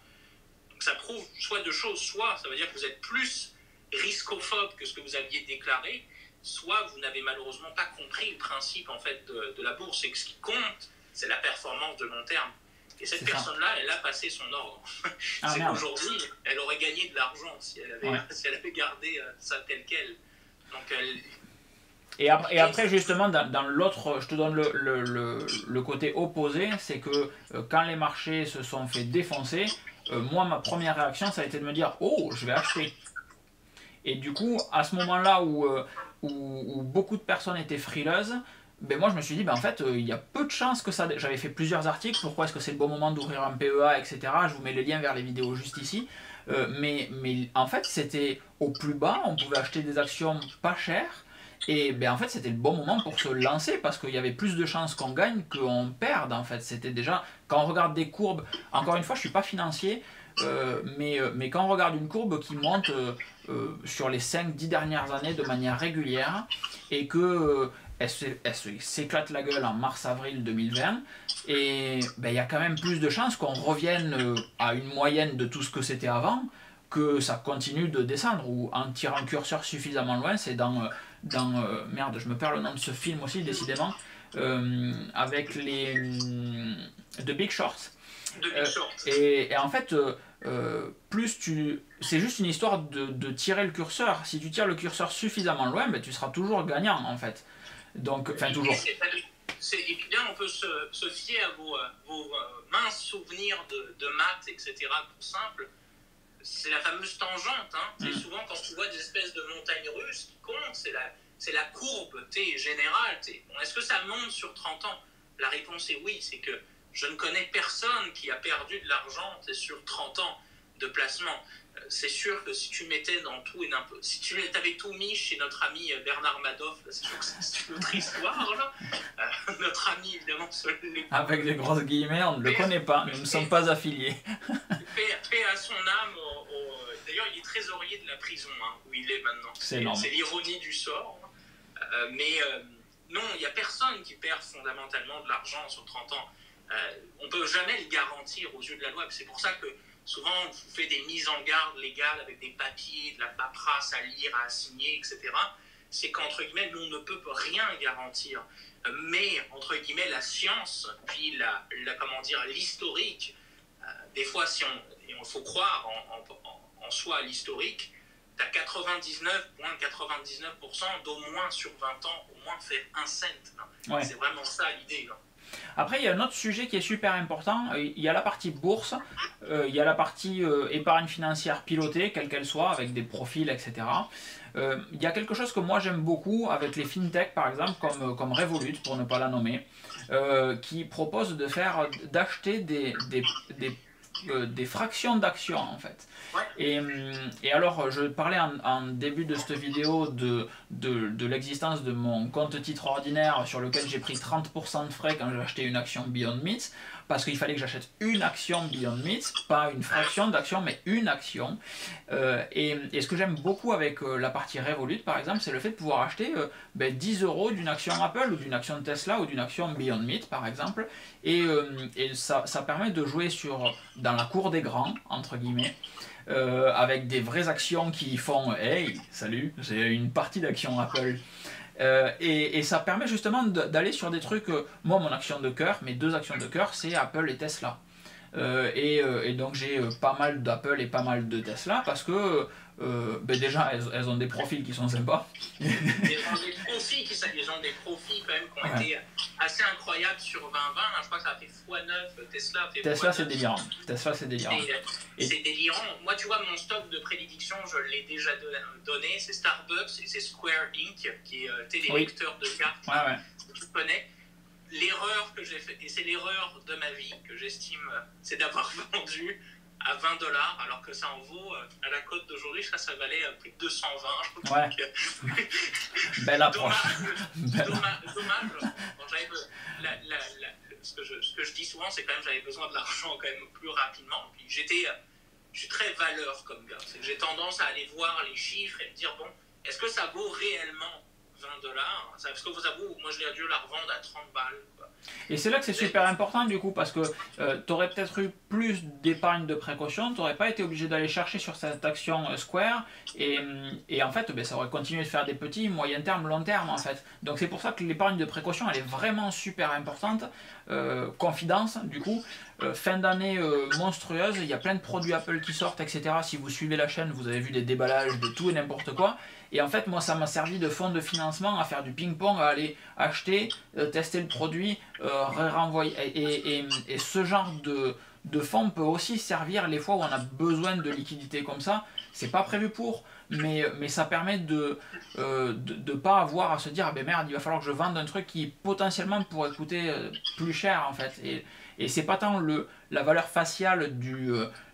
Donc ça prouve soit deux choses, soit ça veut dire que vous êtes plus riscophobe que ce que vous aviez déclaré, soit vous n'avez malheureusement pas compris le principe en fait de la bourse, et que ce qui compte, c'est la performance de long terme. Et cette personne-là, elle a passé son ordre. C'est qu'aujourd'hui, elle aurait gagné de l'argent si elle avait gardé ça tel quel. Donc Et après, justement, dans l'autre, je te donne le côté opposé, c'est que quand les marchés se sont fait défoncer, moi, ma première réaction, ça a été de me dire « Oh, je vais acheter ». Et du coup, à ce moment-là où beaucoup de personnes étaient frileuses, ben moi je me suis dit, ben en fait, il y a peu de chances que ça... J'avais fait plusieurs articles, pourquoi est-ce que c'est le bon moment d'ouvrir un PEA, etc. Je vous mets les liens vers les vidéos juste ici. Mais en fait, c'était au plus bas, on pouvait acheter des actions pas chères. Et ben en fait, c'était le bon moment pour se lancer parce qu'il y avait plus de chances qu'on gagne qu'on perde. En fait, c'était déjà... Quand on regarde des courbes, encore une fois, je ne suis pas financier, mais quand on regarde une courbe qui monte sur les 5-10 dernières années de manière régulière et que elle s'éclate la gueule en mars-avril 2020, et ben, y a quand même plus de chances qu'on revienne à une moyenne de tout ce que c'était avant, que ça continue de descendre, ou en tirant le curseur suffisamment loin. C'est dans merde, je me perds le nom de ce film aussi, décidément, avec les The Big Short. Et en fait, c'est juste une histoire de tirer le curseur. Si tu tires le curseur suffisamment loin, ben, tu seras toujours gagnant en fait. Donc, enfin toujours. Et puis bien, on peut se fier à vos minces souvenirs de maths, etc. Tout simple. C'est la fameuse tangente. Hein. Souvent, quand tu vois des espèces de montagnes russes, ce qui compte, c'est la courbe générale. Bon, est-ce que ça monte sur 30 ans? La réponse est oui. C'est que je ne connais personne qui a perdu de l'argent sur 30 ans de placement. C'est sûr que si tu mettais dans tout et n'importe... Si tu avais tout mis chez notre ami Bernard Madoff, c'est sûr que c'est une autre histoire, là. Notre ami, évidemment, avec des grosses guillemets, on ne le connaît pas, nous ne sommes pas affiliés. Paix à son âme. D'ailleurs, il est trésorier de la prison, où il est maintenant. C'est l'ironie du sort. Non, il n'y a personne qui perd fondamentalement de l'argent sur 30 ans. On ne peut jamais le garantir aux yeux de la loi. C'est pour ça que souvent, on vous fait des mises en garde légales avec des papiers, de la paperasse à lire, à signer, etc. C'est qu'entre guillemets, nous, on ne peut rien garantir. Mais, entre guillemets, la science, puis l'historique, des fois, il faut croire en soi à l'historique, tu as 99,99% d'au moins sur 20 ans, au moins faire 1 cent. Ouais. C'est vraiment ça l'idée. Après, il y a un autre sujet qui est super important. Il y a la partie bourse, il y a la partie épargne financière pilotée, quelle qu'elle soit, avec des profils, etc. Il y a quelque chose que moi j'aime beaucoup avec les fintech, par exemple, comme Revolut, pour ne pas la nommer, qui propose d'acheter des fractions d'actions, en fait. Ouais. Et alors, je parlais en début de cette vidéo de l'existence de mon compte titre ordinaire sur lequel j'ai pris 30% de frais quand j'ai acheté une action Beyond Meat, parce qu'il fallait que j'achète une action Beyond Meat, pas une fraction d'action, mais une action. Et ce que j'aime beaucoup avec la partie Revolut, par exemple, c'est le fait de pouvoir acheter 10 € d'une action Apple, ou d'une action Tesla, ou d'une action Beyond Meat, par exemple. Et ça permet de jouer dans la cour des grands, entre guillemets, avec des vraies actions qui font « Hey, salut, j'ai une partie d'action Apple ». Et ça permet justement d'aller sur des trucs... moi, mon action de cœur, mes 2 actions de cœur, c'est Apple et Tesla. Et donc j'ai pas mal d'Apple et pas mal de Tesla parce que déjà elles ont des profils qui sont sympas. Ils ont des profils quand même qui ont été assez incroyables sur 2020. Je crois que ça a fait x9. Tesla c'est délirant. C'est délirant. Moi, tu vois, mon stock de prédiction, je l'ai déjà donné. C'est Starbucks et c'est Square Inc. qui est des lecteurs de cartes que tu connais. L'erreur que j'ai faite, et c'est l'erreur de ma vie que j'estime, c'est d'avoir vendu à 20 $, alors que ça en vaut, à la cote d'aujourd'hui, ça valait plus de 220. Ouais. Belle approche. Dommage. Bon, ce que je dis souvent, c'est quand même j'avais besoin de l'argent quand même plus rapidement. Puis je suis très valeur comme gars. J'ai tendance à aller voir les chiffres et me dire, bon, est-ce que ça vaut réellement 20 $? Parce que vous avouez, moi je l'ai dû la revendre à 30 balles. Quoi. Et c'est là que c'est super important du coup, parce que tu aurais peut-être eu plus d'épargne de précaution, tu n'aurais pas été obligé d'aller chercher sur cette action Square, et en fait ça aurait continué de faire des petits, moyen terme, long terme en fait. Donc c'est pour ça que l'épargne de précaution elle est vraiment super importante. Confidence du coup, fin d'année monstrueuse, il y a plein de produits Apple qui sortent, etc. Si vous suivez la chaîne, vous avez vu des déballages de tout et n'importe quoi. Et en fait, moi, ça m'a servi de fonds de financement à faire du ping-pong, à aller acheter, tester le produit, renvoyer. Et ce genre de fonds peut aussi servir les fois où on a besoin de liquidités comme ça. C'est pas prévu pour, mais ça permet de pas avoir à se dire ah ben merde, il va falloir que je vende un truc qui potentiellement pourrait coûter plus cher en fait. Et c'est pas tant la valeur faciale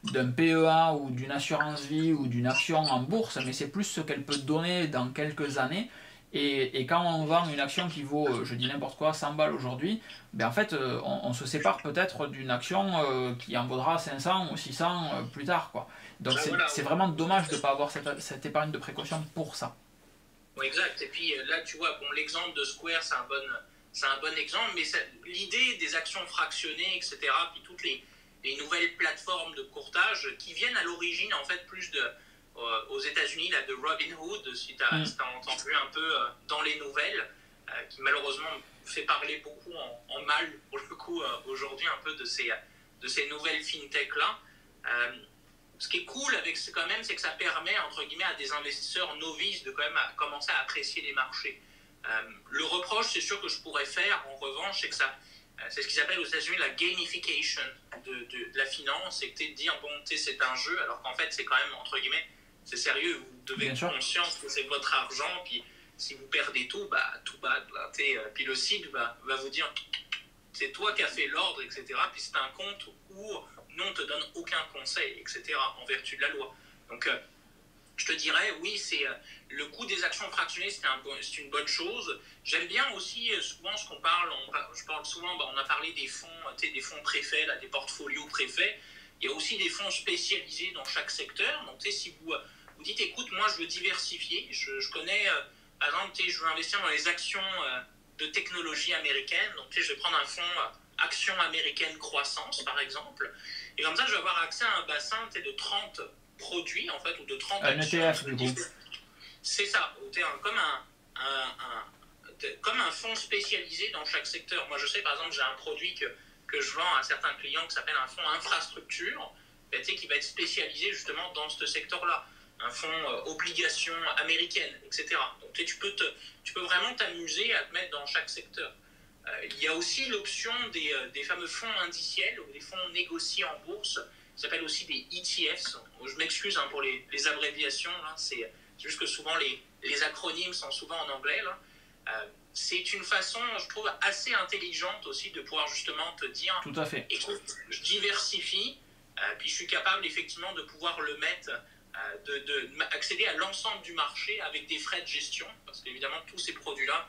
d'un PEA ou d'une assurance vie ou d'une action en bourse, mais c'est plus ce qu'elle peut donner dans quelques années. Et quand on vend une action qui vaut, je dis n'importe quoi, 100 balles aujourd'hui, ben en fait, on se sépare peut-être d'une action qui en vaudra 500 ou 600 plus tard, quoi. Donc c'est vraiment dommage de ne pas avoir cette épargne de précaution pour ça. Oui, exact. Et puis là, tu vois, bon, l'exemple de Square, c'est un bon exemple, mais l'idée des actions fractionnées, etc., puis toutes les nouvelles plateformes de courtage qui viennent à l'origine, en fait, plus aux États-Unis, là, de Robinhood, si tu as entendu un peu dans les nouvelles, qui malheureusement fait parler beaucoup en mal, pour le coup, aujourd'hui, un peu de ces nouvelles fintech-là. Ce qui est cool avec quand même, c'est que ça permet, entre guillemets, à des investisseurs novices de quand même commencer à apprécier les marchés. Le reproche, c'est sûr que je pourrais faire, en revanche, c'est que c'est ce qu'ils appellent aux États-Unis la gamification de la finance, c'est que de dire, bon, tu sais, c'est un jeu, alors qu'en fait, c'est quand même, entre guillemets, c'est sérieux, vous devez être conscient que c'est votre argent, puis si vous perdez tout, bah, tout bad, là, puis le site va vous dire, c'est toi qui as fait l'ordre, etc., puis c'est un compte où nous, on ne te donne aucun conseil, etc., en vertu de la loi. Donc, je te dirais, oui, le coût des actions fractionnées, c'est une bonne chose. J'aime bien aussi, souvent, ce qu'on parle, je parle souvent, on a parlé des fonds préfets, là, des portfolios préfets. Il y a aussi des fonds spécialisés dans chaque secteur. Donc, si vous dites, écoute, moi, je veux diversifier, je connais, par exemple, je veux investir dans les actions de technologie américaine. Donc, je vais prendre un fonds actions américaines croissance, par exemple. Et comme ça, je vais avoir accès à un bassin de 30 produits, en fait, ou de 30 actions. Un ETF, du coup. C'est ça, comme un fonds spécialisé dans chaque secteur. Moi, je sais, par exemple, j'ai un produit que je vends à certains clients qui s'appelle un fonds infrastructure, qui va être spécialisé justement dans ce secteur-là. Un fonds obligation américaine, etc. Donc, tu peux vraiment t'amuser à te mettre dans chaque secteur. Il y a aussi l'option des fameux fonds indiciels ou des fonds négociés en bourse. Ça s'appelle aussi des ETFs. Je m'excuse pour les abréviations. Là. C'est juste que souvent les acronymes sont souvent en anglais. Là. C'est une façon, je trouve, assez intelligente aussi de pouvoir justement te dire tout à fait. Écoute, je diversifie, puis je suis capable effectivement de pouvoir le mettre, accéder à l'ensemble du marché avec des frais de gestion. Parce qu'évidemment, tous ces produits-là,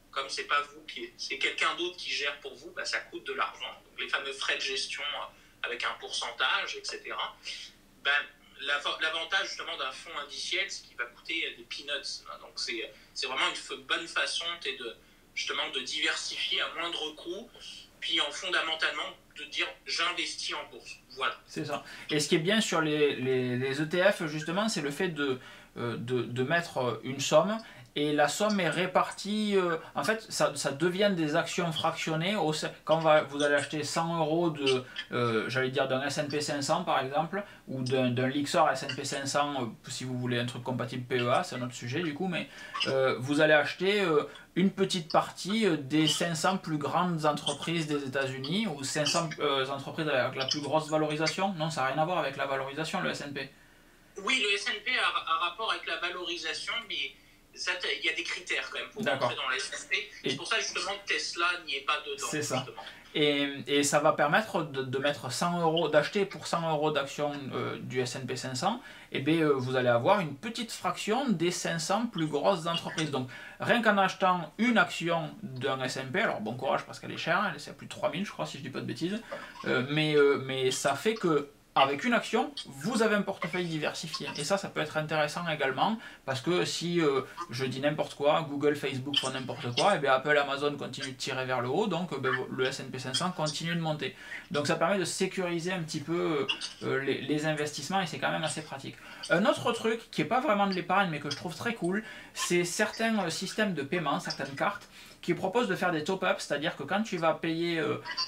comme c'est pas vous, c'est quelqu'un d'autre qui gère pour vous, ça coûte de l'argent. Donc, les fameux frais de gestion avec un pourcentage, etc. L'avantage justement d'un fonds indiciel, c'est qu'il va coûter des peanuts. Donc c'est vraiment une bonne façon de diversifier à moindre coût, puis fondamentalement de dire j'investis en bourse. Voilà. C'est ça. Et ce qui est bien sur les ETF, justement, c'est le fait de mettre une somme. Et la somme est répartie, en fait, ça devient des actions fractionnées. Quand vous allez acheter 100 euros d'un S&P 500 par exemple, ou d'un Lyxor S&P 500, si vous voulez un truc compatible PEA, c'est un autre sujet du coup, mais vous allez acheter une petite partie des 500 plus grandes entreprises des États-Unis, ou 500 entreprises avec la plus grosse valorisation. Non, ça n'a rien à voir avec la valorisation, le S&P. Oui, le S&P a rapport avec la valorisation, mais il y a des critères quand même pour rentrer dans le S&P. C'est pour ça justement que Tesla n'y est pas dedans. C'est ça. Et ça va permettre de mettre 100 euros, d'acheter pour 100 euros d'actions du S&P 500, et bien vous allez avoir une petite fraction des 500 plus grosses entreprises. Donc rien qu'en achetant une action d'un S&P, alors bon courage parce qu'elle est chère, c'est à plus de 3000 je crois si je dis pas de bêtises, mais ça fait que avec une action, vous avez un portefeuille diversifié. Et ça peut être intéressant également, parce que si, je dis n'importe quoi, Google, Facebook font n'importe quoi, et bien Apple, Amazon continuent de tirer vers le haut, donc le S&P 500 continue de monter. Donc ça permet de sécuriser un petit peu les investissements, et c'est quand même assez pratique. Un autre truc, qui n'est pas vraiment de l'épargne, mais que je trouve très cool, c'est certains systèmes de paiement, certaines cartes, qui proposent de faire des top-ups, c'est-à-dire que quand tu vas payer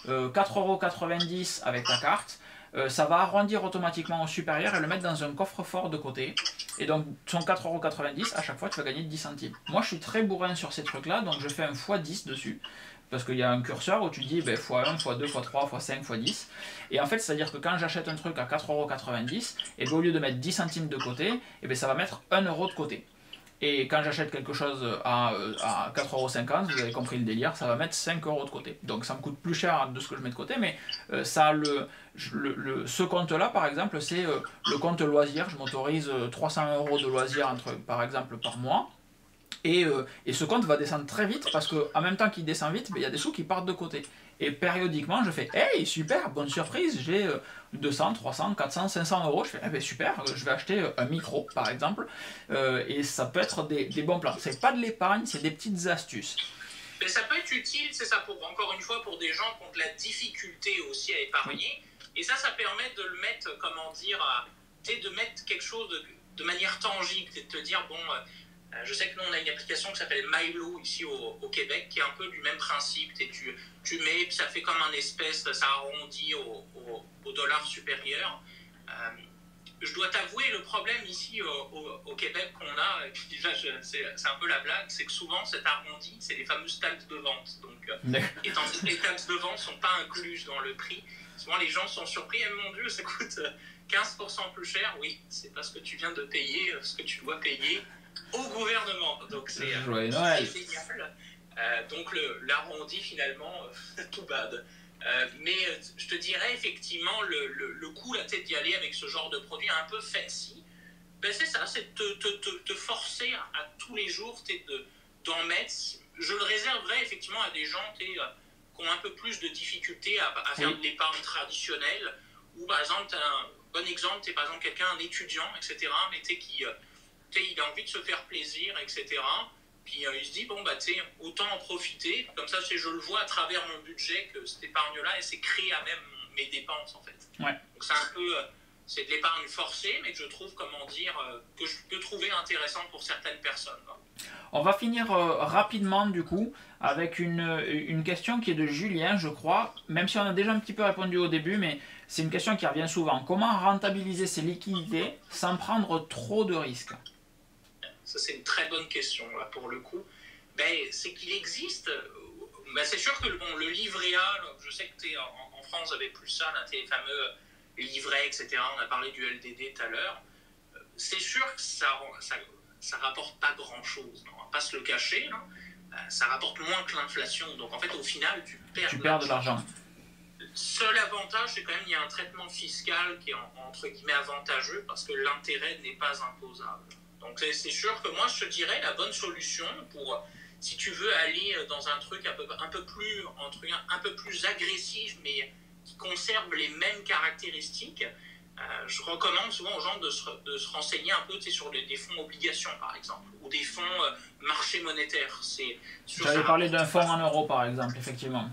4,90 € avec ta carte, ça va arrondir automatiquement au supérieur et le mettre dans un coffre-fort de côté. Et donc, son 4,90 €, à chaque fois, tu vas gagner 10 centimes. Moi, je suis très bourrin sur ces trucs-là, donc je fais un x10 dessus. Parce qu'il y a un curseur où tu dis x1, x2, x3, x5, x10. Et en fait, c'est-à-dire que quand j'achète un truc à 4,90 €, et au lieu de mettre 10 centimes de côté, et ça va mettre 1 € de côté. Et quand j'achète quelque chose à 4,50 €, vous avez compris le délire, ça va mettre 5 € de côté. Donc ça me coûte plus cher de ce que je mets de côté, mais ça, ce compte-là, par exemple, c'est le compte loisir. Je m'autorise 300 € de loisirs, par exemple, par mois. Et ce compte va descendre très vite parce qu'en même temps qu'il descend vite, il y a des sous qui partent de côté. Et périodiquement, je fais « Hey, super, bonne surprise, j'ai 200, 300, 400, 500 €. » Je fais « Eh bien, super, je vais acheter un micro, par exemple. » Et ça peut être des bons plans. C'est pas de l'épargne, c'est des petites astuces. Mais ça peut être utile, c'est ça, encore une fois, pour des gens qui ont de la difficulté aussi à épargner. Oui. Et ça permet de le mettre, comment dire, de mettre quelque chose de manière tangible, de te dire, bon... je sais que nous, on a une application qui s'appelle Milo ici au Québec, qui est un peu du même principe. Tu mets, puis ça fait comme un espèce, ça arrondit au dollar supérieur. Je dois t'avouer, le problème ici au Québec qu'on a, et puis là, c'est un peu la blague, c'est que souvent, cet arrondi, c'est les fameuses taxes de vente. Donc, étant donné que les taxes de vente ne sont pas incluses dans le prix, souvent les gens sont surpris. « Mon Dieu, ça coûte 15% plus cher. » Oui, c'est parce que tu viens de payer ce que tu dois payer au gouvernement, donc c'est génial. Donc l'arrondi finalement, tout bad. Mais je te dirais effectivement le coup la tête d'y aller avec ce genre de produit un peu fancy, c'est ça, c'est te forcer à tous les jours d'en mettre. Je le réserverais effectivement à des gens qui ont un peu plus de difficultés à faire de l'épargne traditionnelle, ou par exemple, un bon exemple, tu es par exemple quelqu'un, un étudiant, etc., mais il a envie de se faire plaisir, etc. Puis il se dit, bon, autant en profiter. Comme ça, je le vois à travers mon budget que cette épargne-là, elle s'est créée à même mes dépenses, en fait. Ouais. Donc c'est un peu, c'est de l'épargne forcée, mais que je trouve, que je peux trouver intéressante pour certaines personnes. On va finir rapidement, du coup, avec une question qui est de Julien, je crois. Même si on a déjà un petit peu répondu au début, mais c'est une question qui revient souvent. Comment rentabiliser ses liquidités sans prendre trop de risques ? Ça, c'est une très bonne question, là, pour le coup. C'est qu'il existe... c'est sûr que le livret A, je sais que en France, vous avez plus ça, là, les fameux livrets, etc. On a parlé du LDD tout à l'heure. C'est sûr que ça rapporte pas grand-chose. On va pas se le cacher. Ça rapporte moins que l'inflation. Donc, en fait, au final, tu perds de l'argent. Seul avantage, c'est quand même qu'il y a un traitement fiscal qui est entre guillemets avantageux parce que l'intérêt n'est pas imposable. Donc c'est sûr que moi je te dirais la bonne solution pour si tu veux aller dans un truc un peu plus agressif mais qui conserve les mêmes caractéristiques, je recommande souvent aux gens de se renseigner un peu sur des fonds obligations par exemple ou des fonds marché monétaire. J'avais parlé d'un fonds en euros par exemple, effectivement.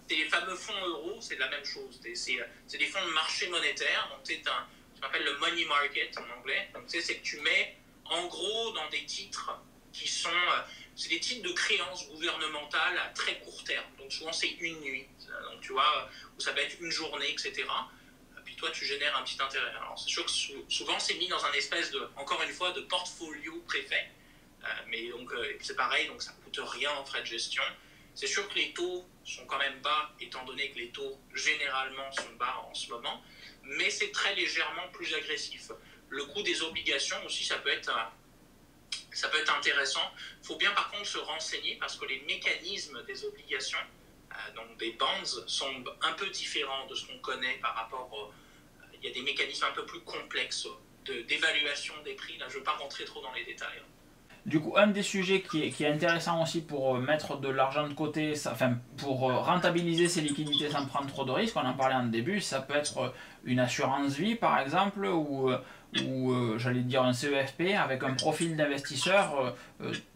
C'est les fameux fonds euros, c'est la même chose. C'est des fonds de marché monétaire, donc c'est ce qu'on appelle le money market en anglais. Donc c'est que tu mets en gros dans des titres qui sont... c'est des titres de créances gouvernementales à très court terme. Donc souvent c'est une nuit. Donc tu vois, où ça peut être une journée, etc. Puis toi tu génères un petit intérêt. Alors c'est sûr que souvent c'est mis dans un espèce encore une fois, de portfolio préfet. Mais donc c'est pareil, donc ça ne coûte rien en frais de gestion. C'est sûr que les taux sont quand même bas, étant donné que les taux généralement sont bas en ce moment, mais c'est très légèrement plus agressif. Le coût des obligations aussi, ça peut être ça peut être intéressant. Il faut bien par contre se renseigner parce que les mécanismes des obligations, donc des bonds, sont un peu différents de ce qu'on connaît par rapport il y a des mécanismes un peu plus complexes d'évaluation des prix. Là, je ne veux pas rentrer trop dans les détails. Du coup, un des sujets qui est intéressant aussi pour mettre de l'argent de côté, enfin, pour rentabiliser ses liquidités sans prendre trop de risques, on en parlait en début, ça peut être une assurance vie par exemple, ou j'allais dire un CEFP avec un profil d'investisseur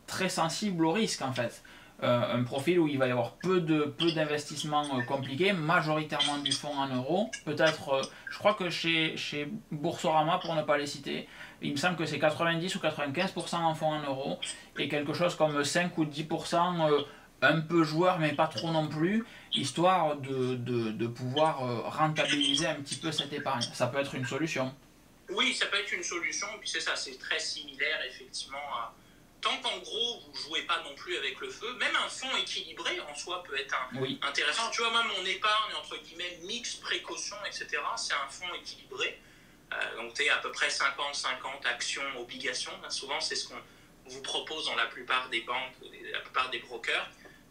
très sensible au risque en fait. Un profil où il va y avoir peu d'investissements compliqués, majoritairement du fonds en euros. Peut-être, je crois que chez Boursorama, pour ne pas les citer, il me semble que c'est 90 ou 95% en fonds en euros et quelque chose comme 5 ou 10% un peu joueur mais pas trop non plus, histoire de pouvoir rentabiliser un petit peu cette épargne. Ça peut être une solution. Oui, ça peut être une solution, puis c'est ça, c'est très similaire effectivement à... Tant qu'en gros, vous ne jouez pas non plus avec le feu, même un fonds équilibré en soi peut être intéressant. Tu vois, moi, mon épargne, entre guillemets, mix, précaution, etc., c'est un fonds équilibré. Donc, tu es à peu près 50-50 actions, obligations. Là, souvent, c'est ce qu'on vous propose dans la plupart des banques, la plupart des brokers.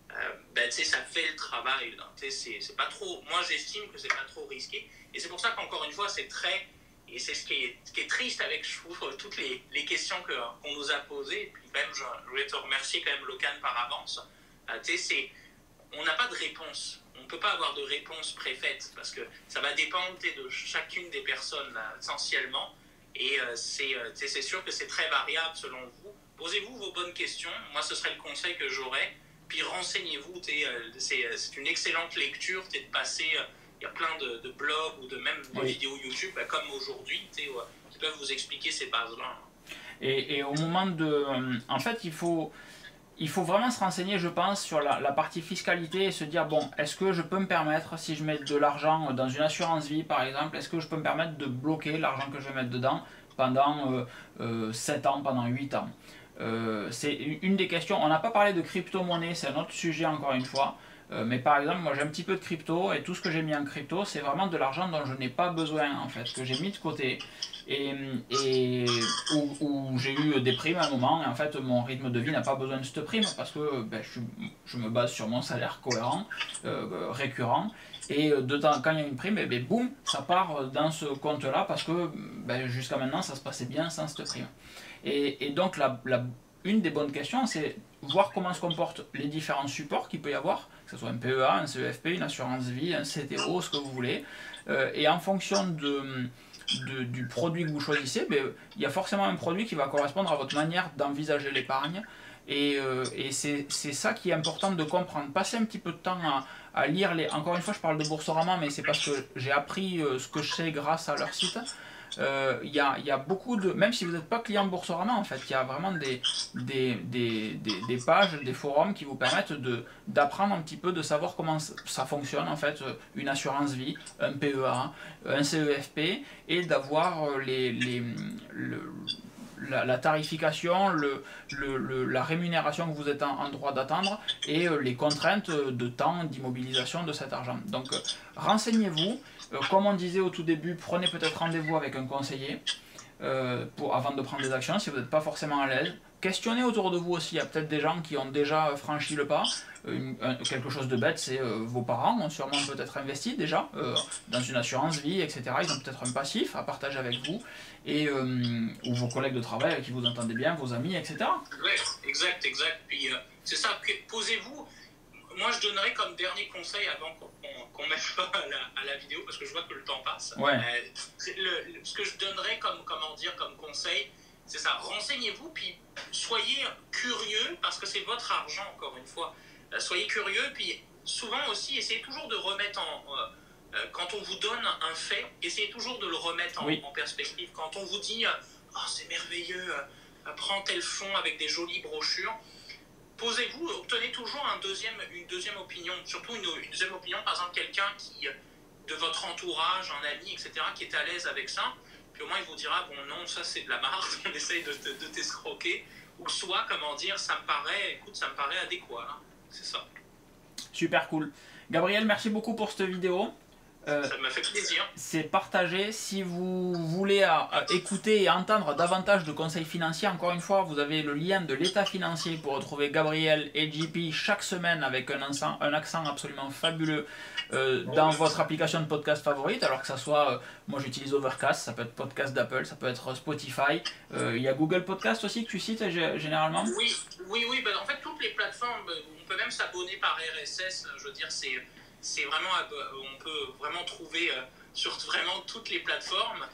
Tu sais, ça fait le travail. C'est pas trop... Moi, j'estime que c'est pas trop risqué. Et c'est pour ça qu'encore une fois, c'est très... Et c'est ce qui est triste avec, je trouve, toutes les questions qu'on nous a posées. Et puis même, je voulais te remercier quand même, Locan, par avance. On n'a pas de réponse. On ne peut pas avoir de réponse préfaite parce que ça va dépendre de chacune des personnes, là, essentiellement. Et c'est sûr que c'est très variable selon vous. Posez-vous vos bonnes questions. Moi, ce serait le conseil que j'aurais. Puis renseignez-vous. C'est une excellente lecture de passer... Il y a plein de blogs ou de même des vidéos YouTube, comme aujourd'hui, qui peuvent vous expliquer ces bases-là. Et au moment de... en fait, il faut vraiment se renseigner, je pense, sur la partie fiscalité et se dire, bon, est-ce que je peux me permettre, si je mets de l'argent dans une assurance vie, par exemple, est-ce que je peux me permettre de bloquer l'argent que je vais mettre dedans pendant 7 ans, pendant 8 ans c'est une des questions. On n'a pas parlé de crypto-monnaie, c'est un autre sujet encore une fois. Mais par exemple, moi j'ai un petit peu de crypto et tout ce que j'ai mis en crypto, c'est vraiment de l'argent dont je n'ai pas besoin en fait, que j'ai mis de côté et où j'ai eu des primes à un moment et en fait mon rythme de vie n'a pas besoin de cette prime parce que je me base sur mon salaire cohérent, récurrent et quand il y a une prime, boum, ça part dans ce compte là parce que jusqu'à maintenant ça se passait bien sans cette prime. Et donc une des bonnes questions, c'est voir comment se comportent les différents supports qu'il peut y avoir, que ce soit un PEA, un CEFP, une assurance vie, un CTO, ce que vous voulez. Et en fonction du produit que vous choisissez, il y a forcément un produit qui va correspondre à votre manière d'envisager l'épargne. Et c'est ça qui est important de comprendre. Passez un petit peu de temps à lire les... Encore une fois, je parle de Boursorama, mais c'est parce que j'ai appris ce que je sais grâce à leur site. Il y a beaucoup de... Même si vous n'êtes pas client de Boursorama, en fait, il y a vraiment des pages, des forums qui vous permettent d'apprendre un petit peu, de savoir comment ça fonctionne, en fait, une assurance vie, un PEA, un CEFP, et d'avoir la tarification, la rémunération que vous êtes en droit d'attendre et les contraintes de temps d'immobilisation de cet argent. Donc renseignez-vous. Comme on disait au tout début, prenez peut-être rendez-vous avec un conseiller avant de prendre des actions si vous n'êtes pas forcément à l'aise. Questionnez autour de vous aussi, il y a peut-être des gens qui ont déjà franchi le pas. Quelque chose de bête, c'est vos parents ont sûrement peut-être investi déjà dans une assurance vie, etc. Ils ont peut-être un passif à partager avec vous, ou vos collègues de travail avec qui vous entendez bien, vos amis, etc. Oui, exact. Puis c'est ça, posez-vous. Moi, je donnerais comme dernier conseil avant qu'on mette pas à la vidéo, parce que je vois que le temps passe. Ouais. Ce que je donnerais comme conseil, c'est ça, renseignez-vous, puis soyez curieux, parce que c'est votre argent, encore une fois. Soyez curieux, puis souvent aussi, essayez toujours de remettre quand on vous donne un fait, essayez toujours de le remettre en perspective. Quand on vous dit « Oh, c'est merveilleux, prends tel fonds avec des jolies brochures », posez-vous, obtenez toujours une deuxième opinion, surtout une deuxième opinion, par exemple quelqu'un de votre entourage, un ami, etc., qui est à l'aise avec ça, puis au moins il vous dira, bon non, ça c'est de la marde, on essaye de t'escroquer, ou soit, comment dire, ça me paraît adéquat, hein. C'est ça. Super cool. Gabriel, merci beaucoup pour cette vidéo. Ça m'a fait plaisir. C'est partagé. Si vous voulez écouter et entendre davantage de conseils financiers, encore une fois, vous avez le lien de l'état financier pour retrouver Gabriel et JP chaque semaine avec un accent absolument fabuleux dans votre application de podcast favorite. Alors que ça soit, moi j'utilise Overcast, ça peut être podcast d'Apple, ça peut être Spotify. Il y a Google Podcast aussi que tu cites généralement. Oui. Ben, en fait, toutes les plateformes, on peut même s'abonner par RSS. Je veux dire, c'est vraiment, on peut vraiment trouver sur vraiment toutes les plateformes.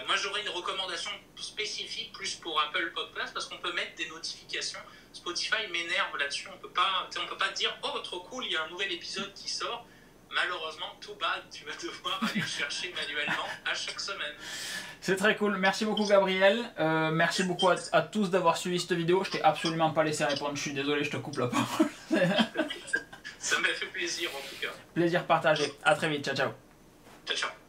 Moi, j'aurais une recommandation spécifique plus pour Apple Podcast parce qu'on peut mettre des notifications. Spotify m'énerve là-dessus. On peut pas dire oh trop cool, il y a un nouvel épisode qui sort. Malheureusement, tout bas, tu vas devoir aller le chercher manuellement à chaque semaine. C'est très cool. Merci beaucoup Gabriel. Merci beaucoup à tous d'avoir suivi cette vidéo. Je t'ai absolument pas laissé répondre. Je suis désolé, je te coupe la parole. Ça m'a fait plaisir en tout cas. Plaisir partagé. À très vite. Ciao, ciao. Ciao, ciao.